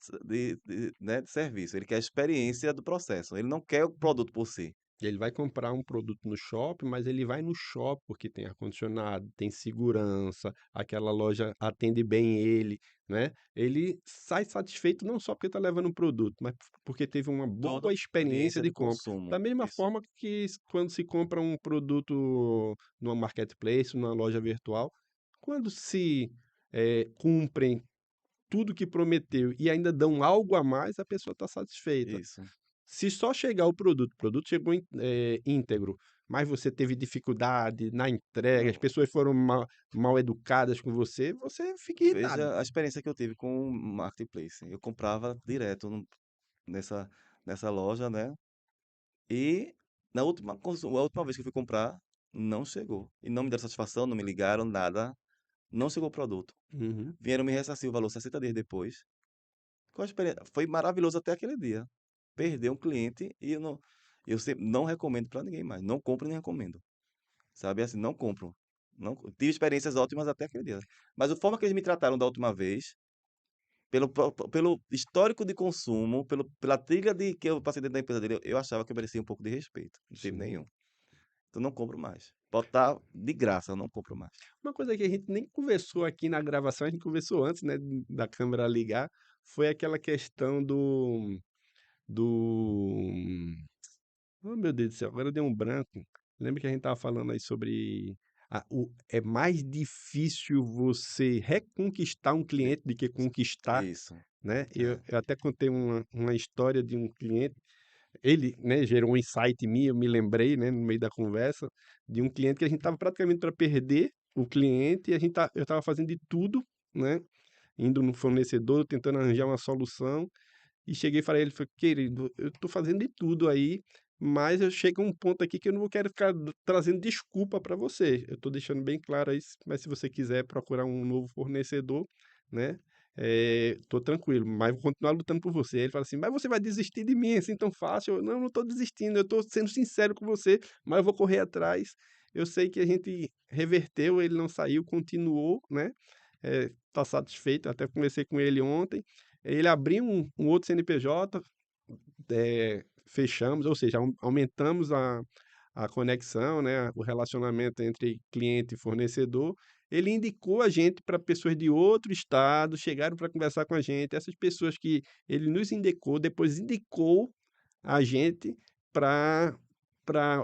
né, de serviço, ele quer experiência do processo, ele não quer o produto por si. Ele vai comprar um produto no shopping, mas ele vai no shopping porque tem ar-condicionado, tem segurança, aquela loja atende bem ele, né? Ele sai satisfeito não só porque está levando um produto, mas porque teve uma Toda boa experiência experiência de de compra. Da consumo. mesma Isso. forma que quando se compra um produto numa marketplace, numa loja virtual, quando se cumprem tudo que prometeu e ainda dão algo a mais, a pessoa está satisfeita. Isso. Se só chegar o produto chegou íntegro, mas você teve dificuldade na entrega, as Não, pessoas foram mal educadas com você, você fica irritado. veja a experiência que eu tive com o Marketplace. Eu comprava direto nessa, nessa loja, né? E a última vez que eu fui comprar, não chegou. E não me deram satisfação, não me ligaram, nada. Não chegou o produto. Uhum. Vieram me ressarcir o valor 60 dias depois. Foi maravilhoso até aquele dia. Perder um cliente e eu não. Eu sempre não recomendo para ninguém mais. Não compro nem recomendo. Sabe, assim, não compro. Não, tive experiências ótimas até aquele dia. Mas a forma que eles me trataram da última vez, pelo histórico de consumo, pela trilha de que eu passei dentro da empresa dele, eu achava que eu merecia um pouco de respeito. Não tive Sim. nenhum. Então não compro mais. Pode estar de graça, eu não compro mais. Uma coisa que a gente nem conversou aqui na gravação, a gente conversou antes, né, da câmera ligar, foi aquela questão do oh, meu Deus do céu, agora deu um branco. Lembra que a gente estava falando aí sobre é mais difícil você reconquistar um De- cliente do que conquistar, Isso. né? Eu, É. eu até contei uma história de um cliente, ele, né, gerou um insight em mim, eu me lembrei, né, no meio da conversa, de um cliente que a gente estava praticamente para perder o cliente e eu estava fazendo de tudo, né? Indo no fornecedor, tentando arranjar uma solução. E cheguei e falei ele, falei: "Querido, eu tô fazendo de tudo aí, mas eu chego a um ponto aqui que eu não quero ficar trazendo desculpa para você. Eu tô deixando bem claro aí, mas se você quiser procurar um novo fornecedor, né, tô tranquilo, mas vou continuar lutando por você". Aí ele fala assim: "Mas você vai desistir de mim assim tão fácil?" Eu: "Não, não tô desistindo, eu tô sendo sincero com você, mas eu vou correr atrás". Eu sei que a gente reverteu, ele não saiu, continuou, né, tá satisfeito, até conversei com ele ontem. Ele abriu um outro CNPJ, fechamos, ou seja, aumentamos a conexão, né, o relacionamento entre cliente e fornecedor. Ele indicou a gente para pessoas de outro estado, chegaram para conversar com a gente. Essas pessoas que ele nos indicou, depois indicou a gente para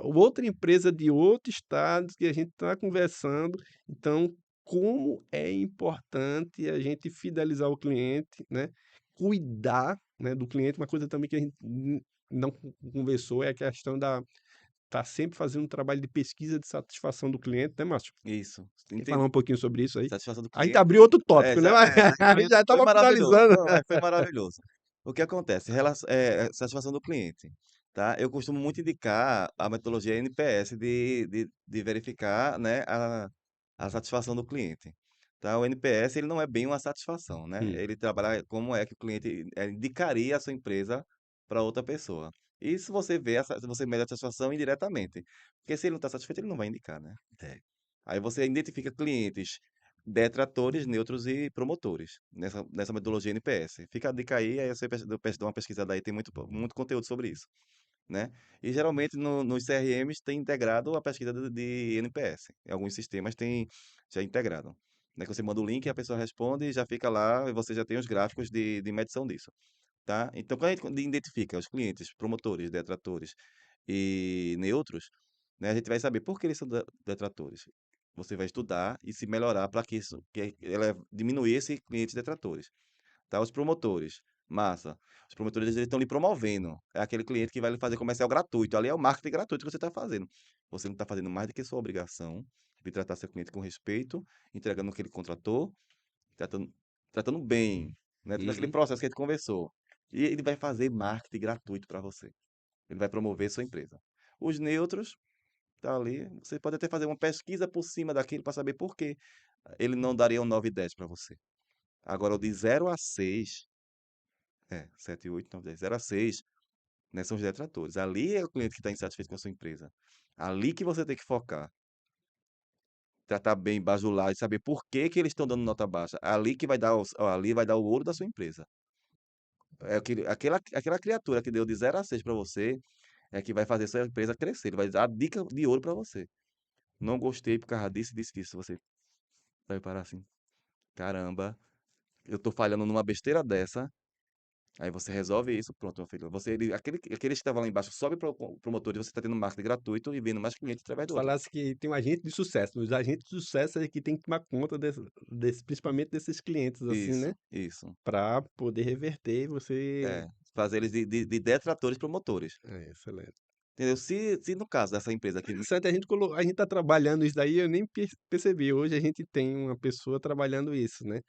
outra empresa de outro estado que a gente está conversando. Então, como é importante a gente fidelizar o cliente, né? Cuidar, né, do cliente. Uma coisa também que a gente não conversou é a questão da tá sempre fazendo um trabalho de pesquisa de satisfação do cliente, né, Márcio? Isso. Quer falar um pouquinho sobre isso aí? Satisfação do A gente cliente. abriu outro É, tópico, né? já, Mas é, a gente já foi estava maravilhoso. finalizando. Não, mas foi maravilhoso. O que acontece? Satisfação do cliente. Tá? Eu costumo muito indicar a metodologia NPS de verificar, né, a satisfação do cliente. Tá? O NPS ele não é bem uma satisfação, né? Hum, Ele trabalha como é que o cliente indicaria a sua empresa para outra pessoa. E se você vê, você mede a satisfação indiretamente. Porque se ele não está satisfeito, ele não vai indicar, né? é, Aí você identifica clientes detratores, neutros e promotores, nessa metodologia NPS. Fica a dica aí você dá uma pesquisada aí, tem muito conteúdo sobre isso, né? E geralmente nos CRMs tem integrado a pesquisa de NPS. Em alguns sistemas tem já integrado. Né? Que você manda o link, a pessoa responde e já fica lá e você já tem os gráficos de medição disso, tá? Então, quando a gente identifica os clientes, promotores, detratores e neutros, né, a gente vai saber por que eles são detratores. Você vai estudar e se melhorar para que isso, diminuir esses clientes detratores. Tá? Os promotores, massa. Os promotores eles estão lhe promovendo. É aquele cliente que vai lhe fazer comercial gratuito. Ali é o marketing gratuito que você está fazendo. Você não está fazendo mais do que sua obrigação de tratar seu cliente com respeito, entregando o que ele contratou, tratando, tratando bem, né? Todo aquele uhum. processo que a gente conversou. E ele vai fazer marketing gratuito para você. Ele vai promover sua empresa. Os neutros, tá ali. Você pode até fazer uma pesquisa por cima daquilo para saber por que ele não daria um 9 e 10 para você. Agora, o de 0 a 6, 7, 8, 9, 10, 0 a 6, né, são os detratores. Ali é o cliente que está insatisfeito com a sua empresa. Ali que você tem que focar. Tratar bem, bajular e saber por que que eles estão dando nota baixa. Ali que vai dar, ali vai dar o ouro da sua empresa. É aquela criatura que deu de 0 a 6 para você é que vai fazer sua empresa crescer. Ele vai dar a dica de ouro para você. Não gostei por causa disso, disso, disso. Você vai parar assim. Caramba, eu tô falhando numa besteira dessa. Aí você resolve isso, pronto, meu filho. Aquele que estava lá embaixo sobe para o promotor e você está tendo marketing gratuito e vendo mais clientes através do Tu outro. falasse que tem um agente de sucesso. Os agentes de sucesso é que tem que tomar conta principalmente desses clientes, assim, né? Isso, isso. Para poder reverter e você. É, fazer eles de detratores promotores. É, excelente. Entendeu? Se no caso dessa empresa aqui, Interessante, a gente tá trabalhando isso daí, eu nem percebi. Hoje a gente tem uma pessoa trabalhando isso, né?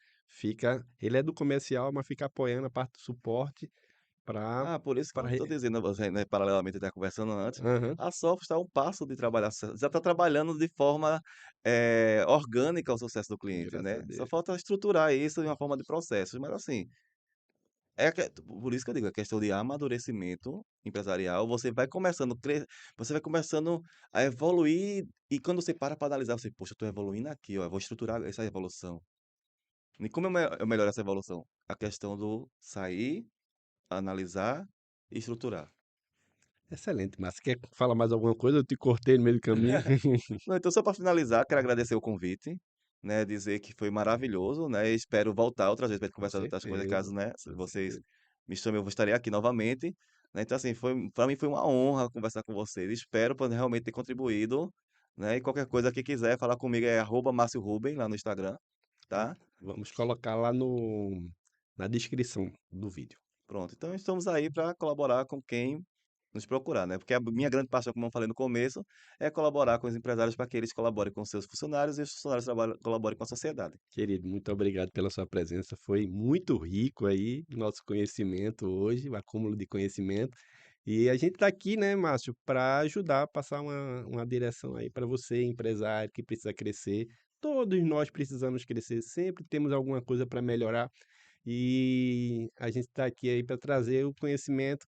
Ele é do comercial, mas fica apoiando a parte do suporte para. por isso que eu Para. estou dizendo a você, né, paralelamente até conversando antes, Aham, a Sophos está a um passo de trabalhar, já está trabalhando de forma orgânica o sucesso do cliente, graças a né? Só Deus. falta estruturar isso de uma forma de processos, mas assim, por isso que eu digo, a questão de amadurecimento empresarial, você vai começando a evoluir e quando você para analisar, você: "Poxa, eu tô evoluindo aqui, ó, eu vou estruturar essa evolução". E como eu melhoro essa evolução? A questão do sair, analisar e estruturar. Excelente, Márcio. Quer falar mais alguma coisa? Eu te cortei no meio do caminho. Não, então só para finalizar, quero agradecer o convite, né, dizer que foi maravilhoso, né, e espero voltar outras vezes para gente Com conversar de outras coisas, certeza, caso, né, se com vocês certeza. me chamem, eu estarei aqui novamente, né. Então, assim, para mim foi uma honra conversar com vocês, espero poder realmente ter contribuído, né, e qualquer coisa que quiser falar comigo é @marcioruben lá no Instagram, tá. Vamos colocar lá no, na descrição do vídeo. Pronto, então estamos aí para colaborar com quem nos procurar, né, porque a minha grande paixão, como eu falei no começo, é colaborar com os empresários para que eles colaborem com seus funcionários e os funcionários colaborem com a sociedade. Querido, muito obrigado pela sua presença. Foi muito rico aí nosso conhecimento hoje, o acúmulo de conhecimento. E a gente está aqui, né, Márcio, para ajudar a passar uma direção aí para você, empresário que precisa crescer. Todos nós precisamos crescer, sempre temos alguma coisa para melhorar. E a gente está aqui aí para trazer o conhecimento.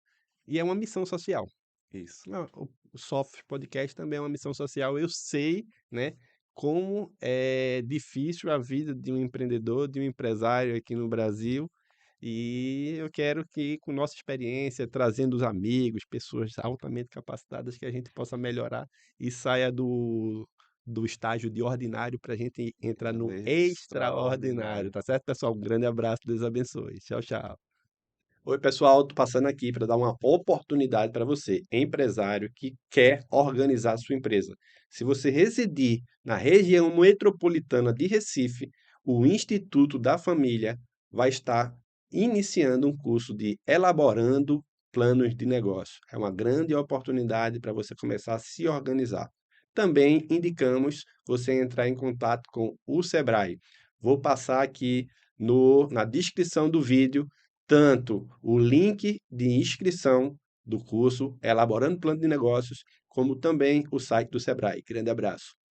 E é uma missão social. Isso. Não, o Soft Podcast também é uma missão social. Eu sei, né, como é difícil a vida de um empreendedor, de um empresário aqui no Brasil, e eu quero que, com nossa experiência, trazendo os amigos, pessoas altamente capacitadas, que a gente possa melhorar e saia do estágio de ordinário para a gente entrar Cada no vez extraordinário, extraordinário. tá certo, pessoal? Um grande abraço, Deus abençoe. Tchau, tchau. Oi, pessoal, tô passando aqui para dar uma oportunidade para você, empresário que quer organizar sua empresa. Se você residir na região metropolitana de Recife, o Instituto da Família vai estar iniciando um curso de elaborando planos de negócio. É uma grande oportunidade para você começar a se organizar. Também indicamos você entrar em contato com o Sebrae. Vou passar aqui na descrição do vídeo tanto o link de inscrição do curso Elaborando Plano de Negócios, como também o site do Sebrae. Grande abraço.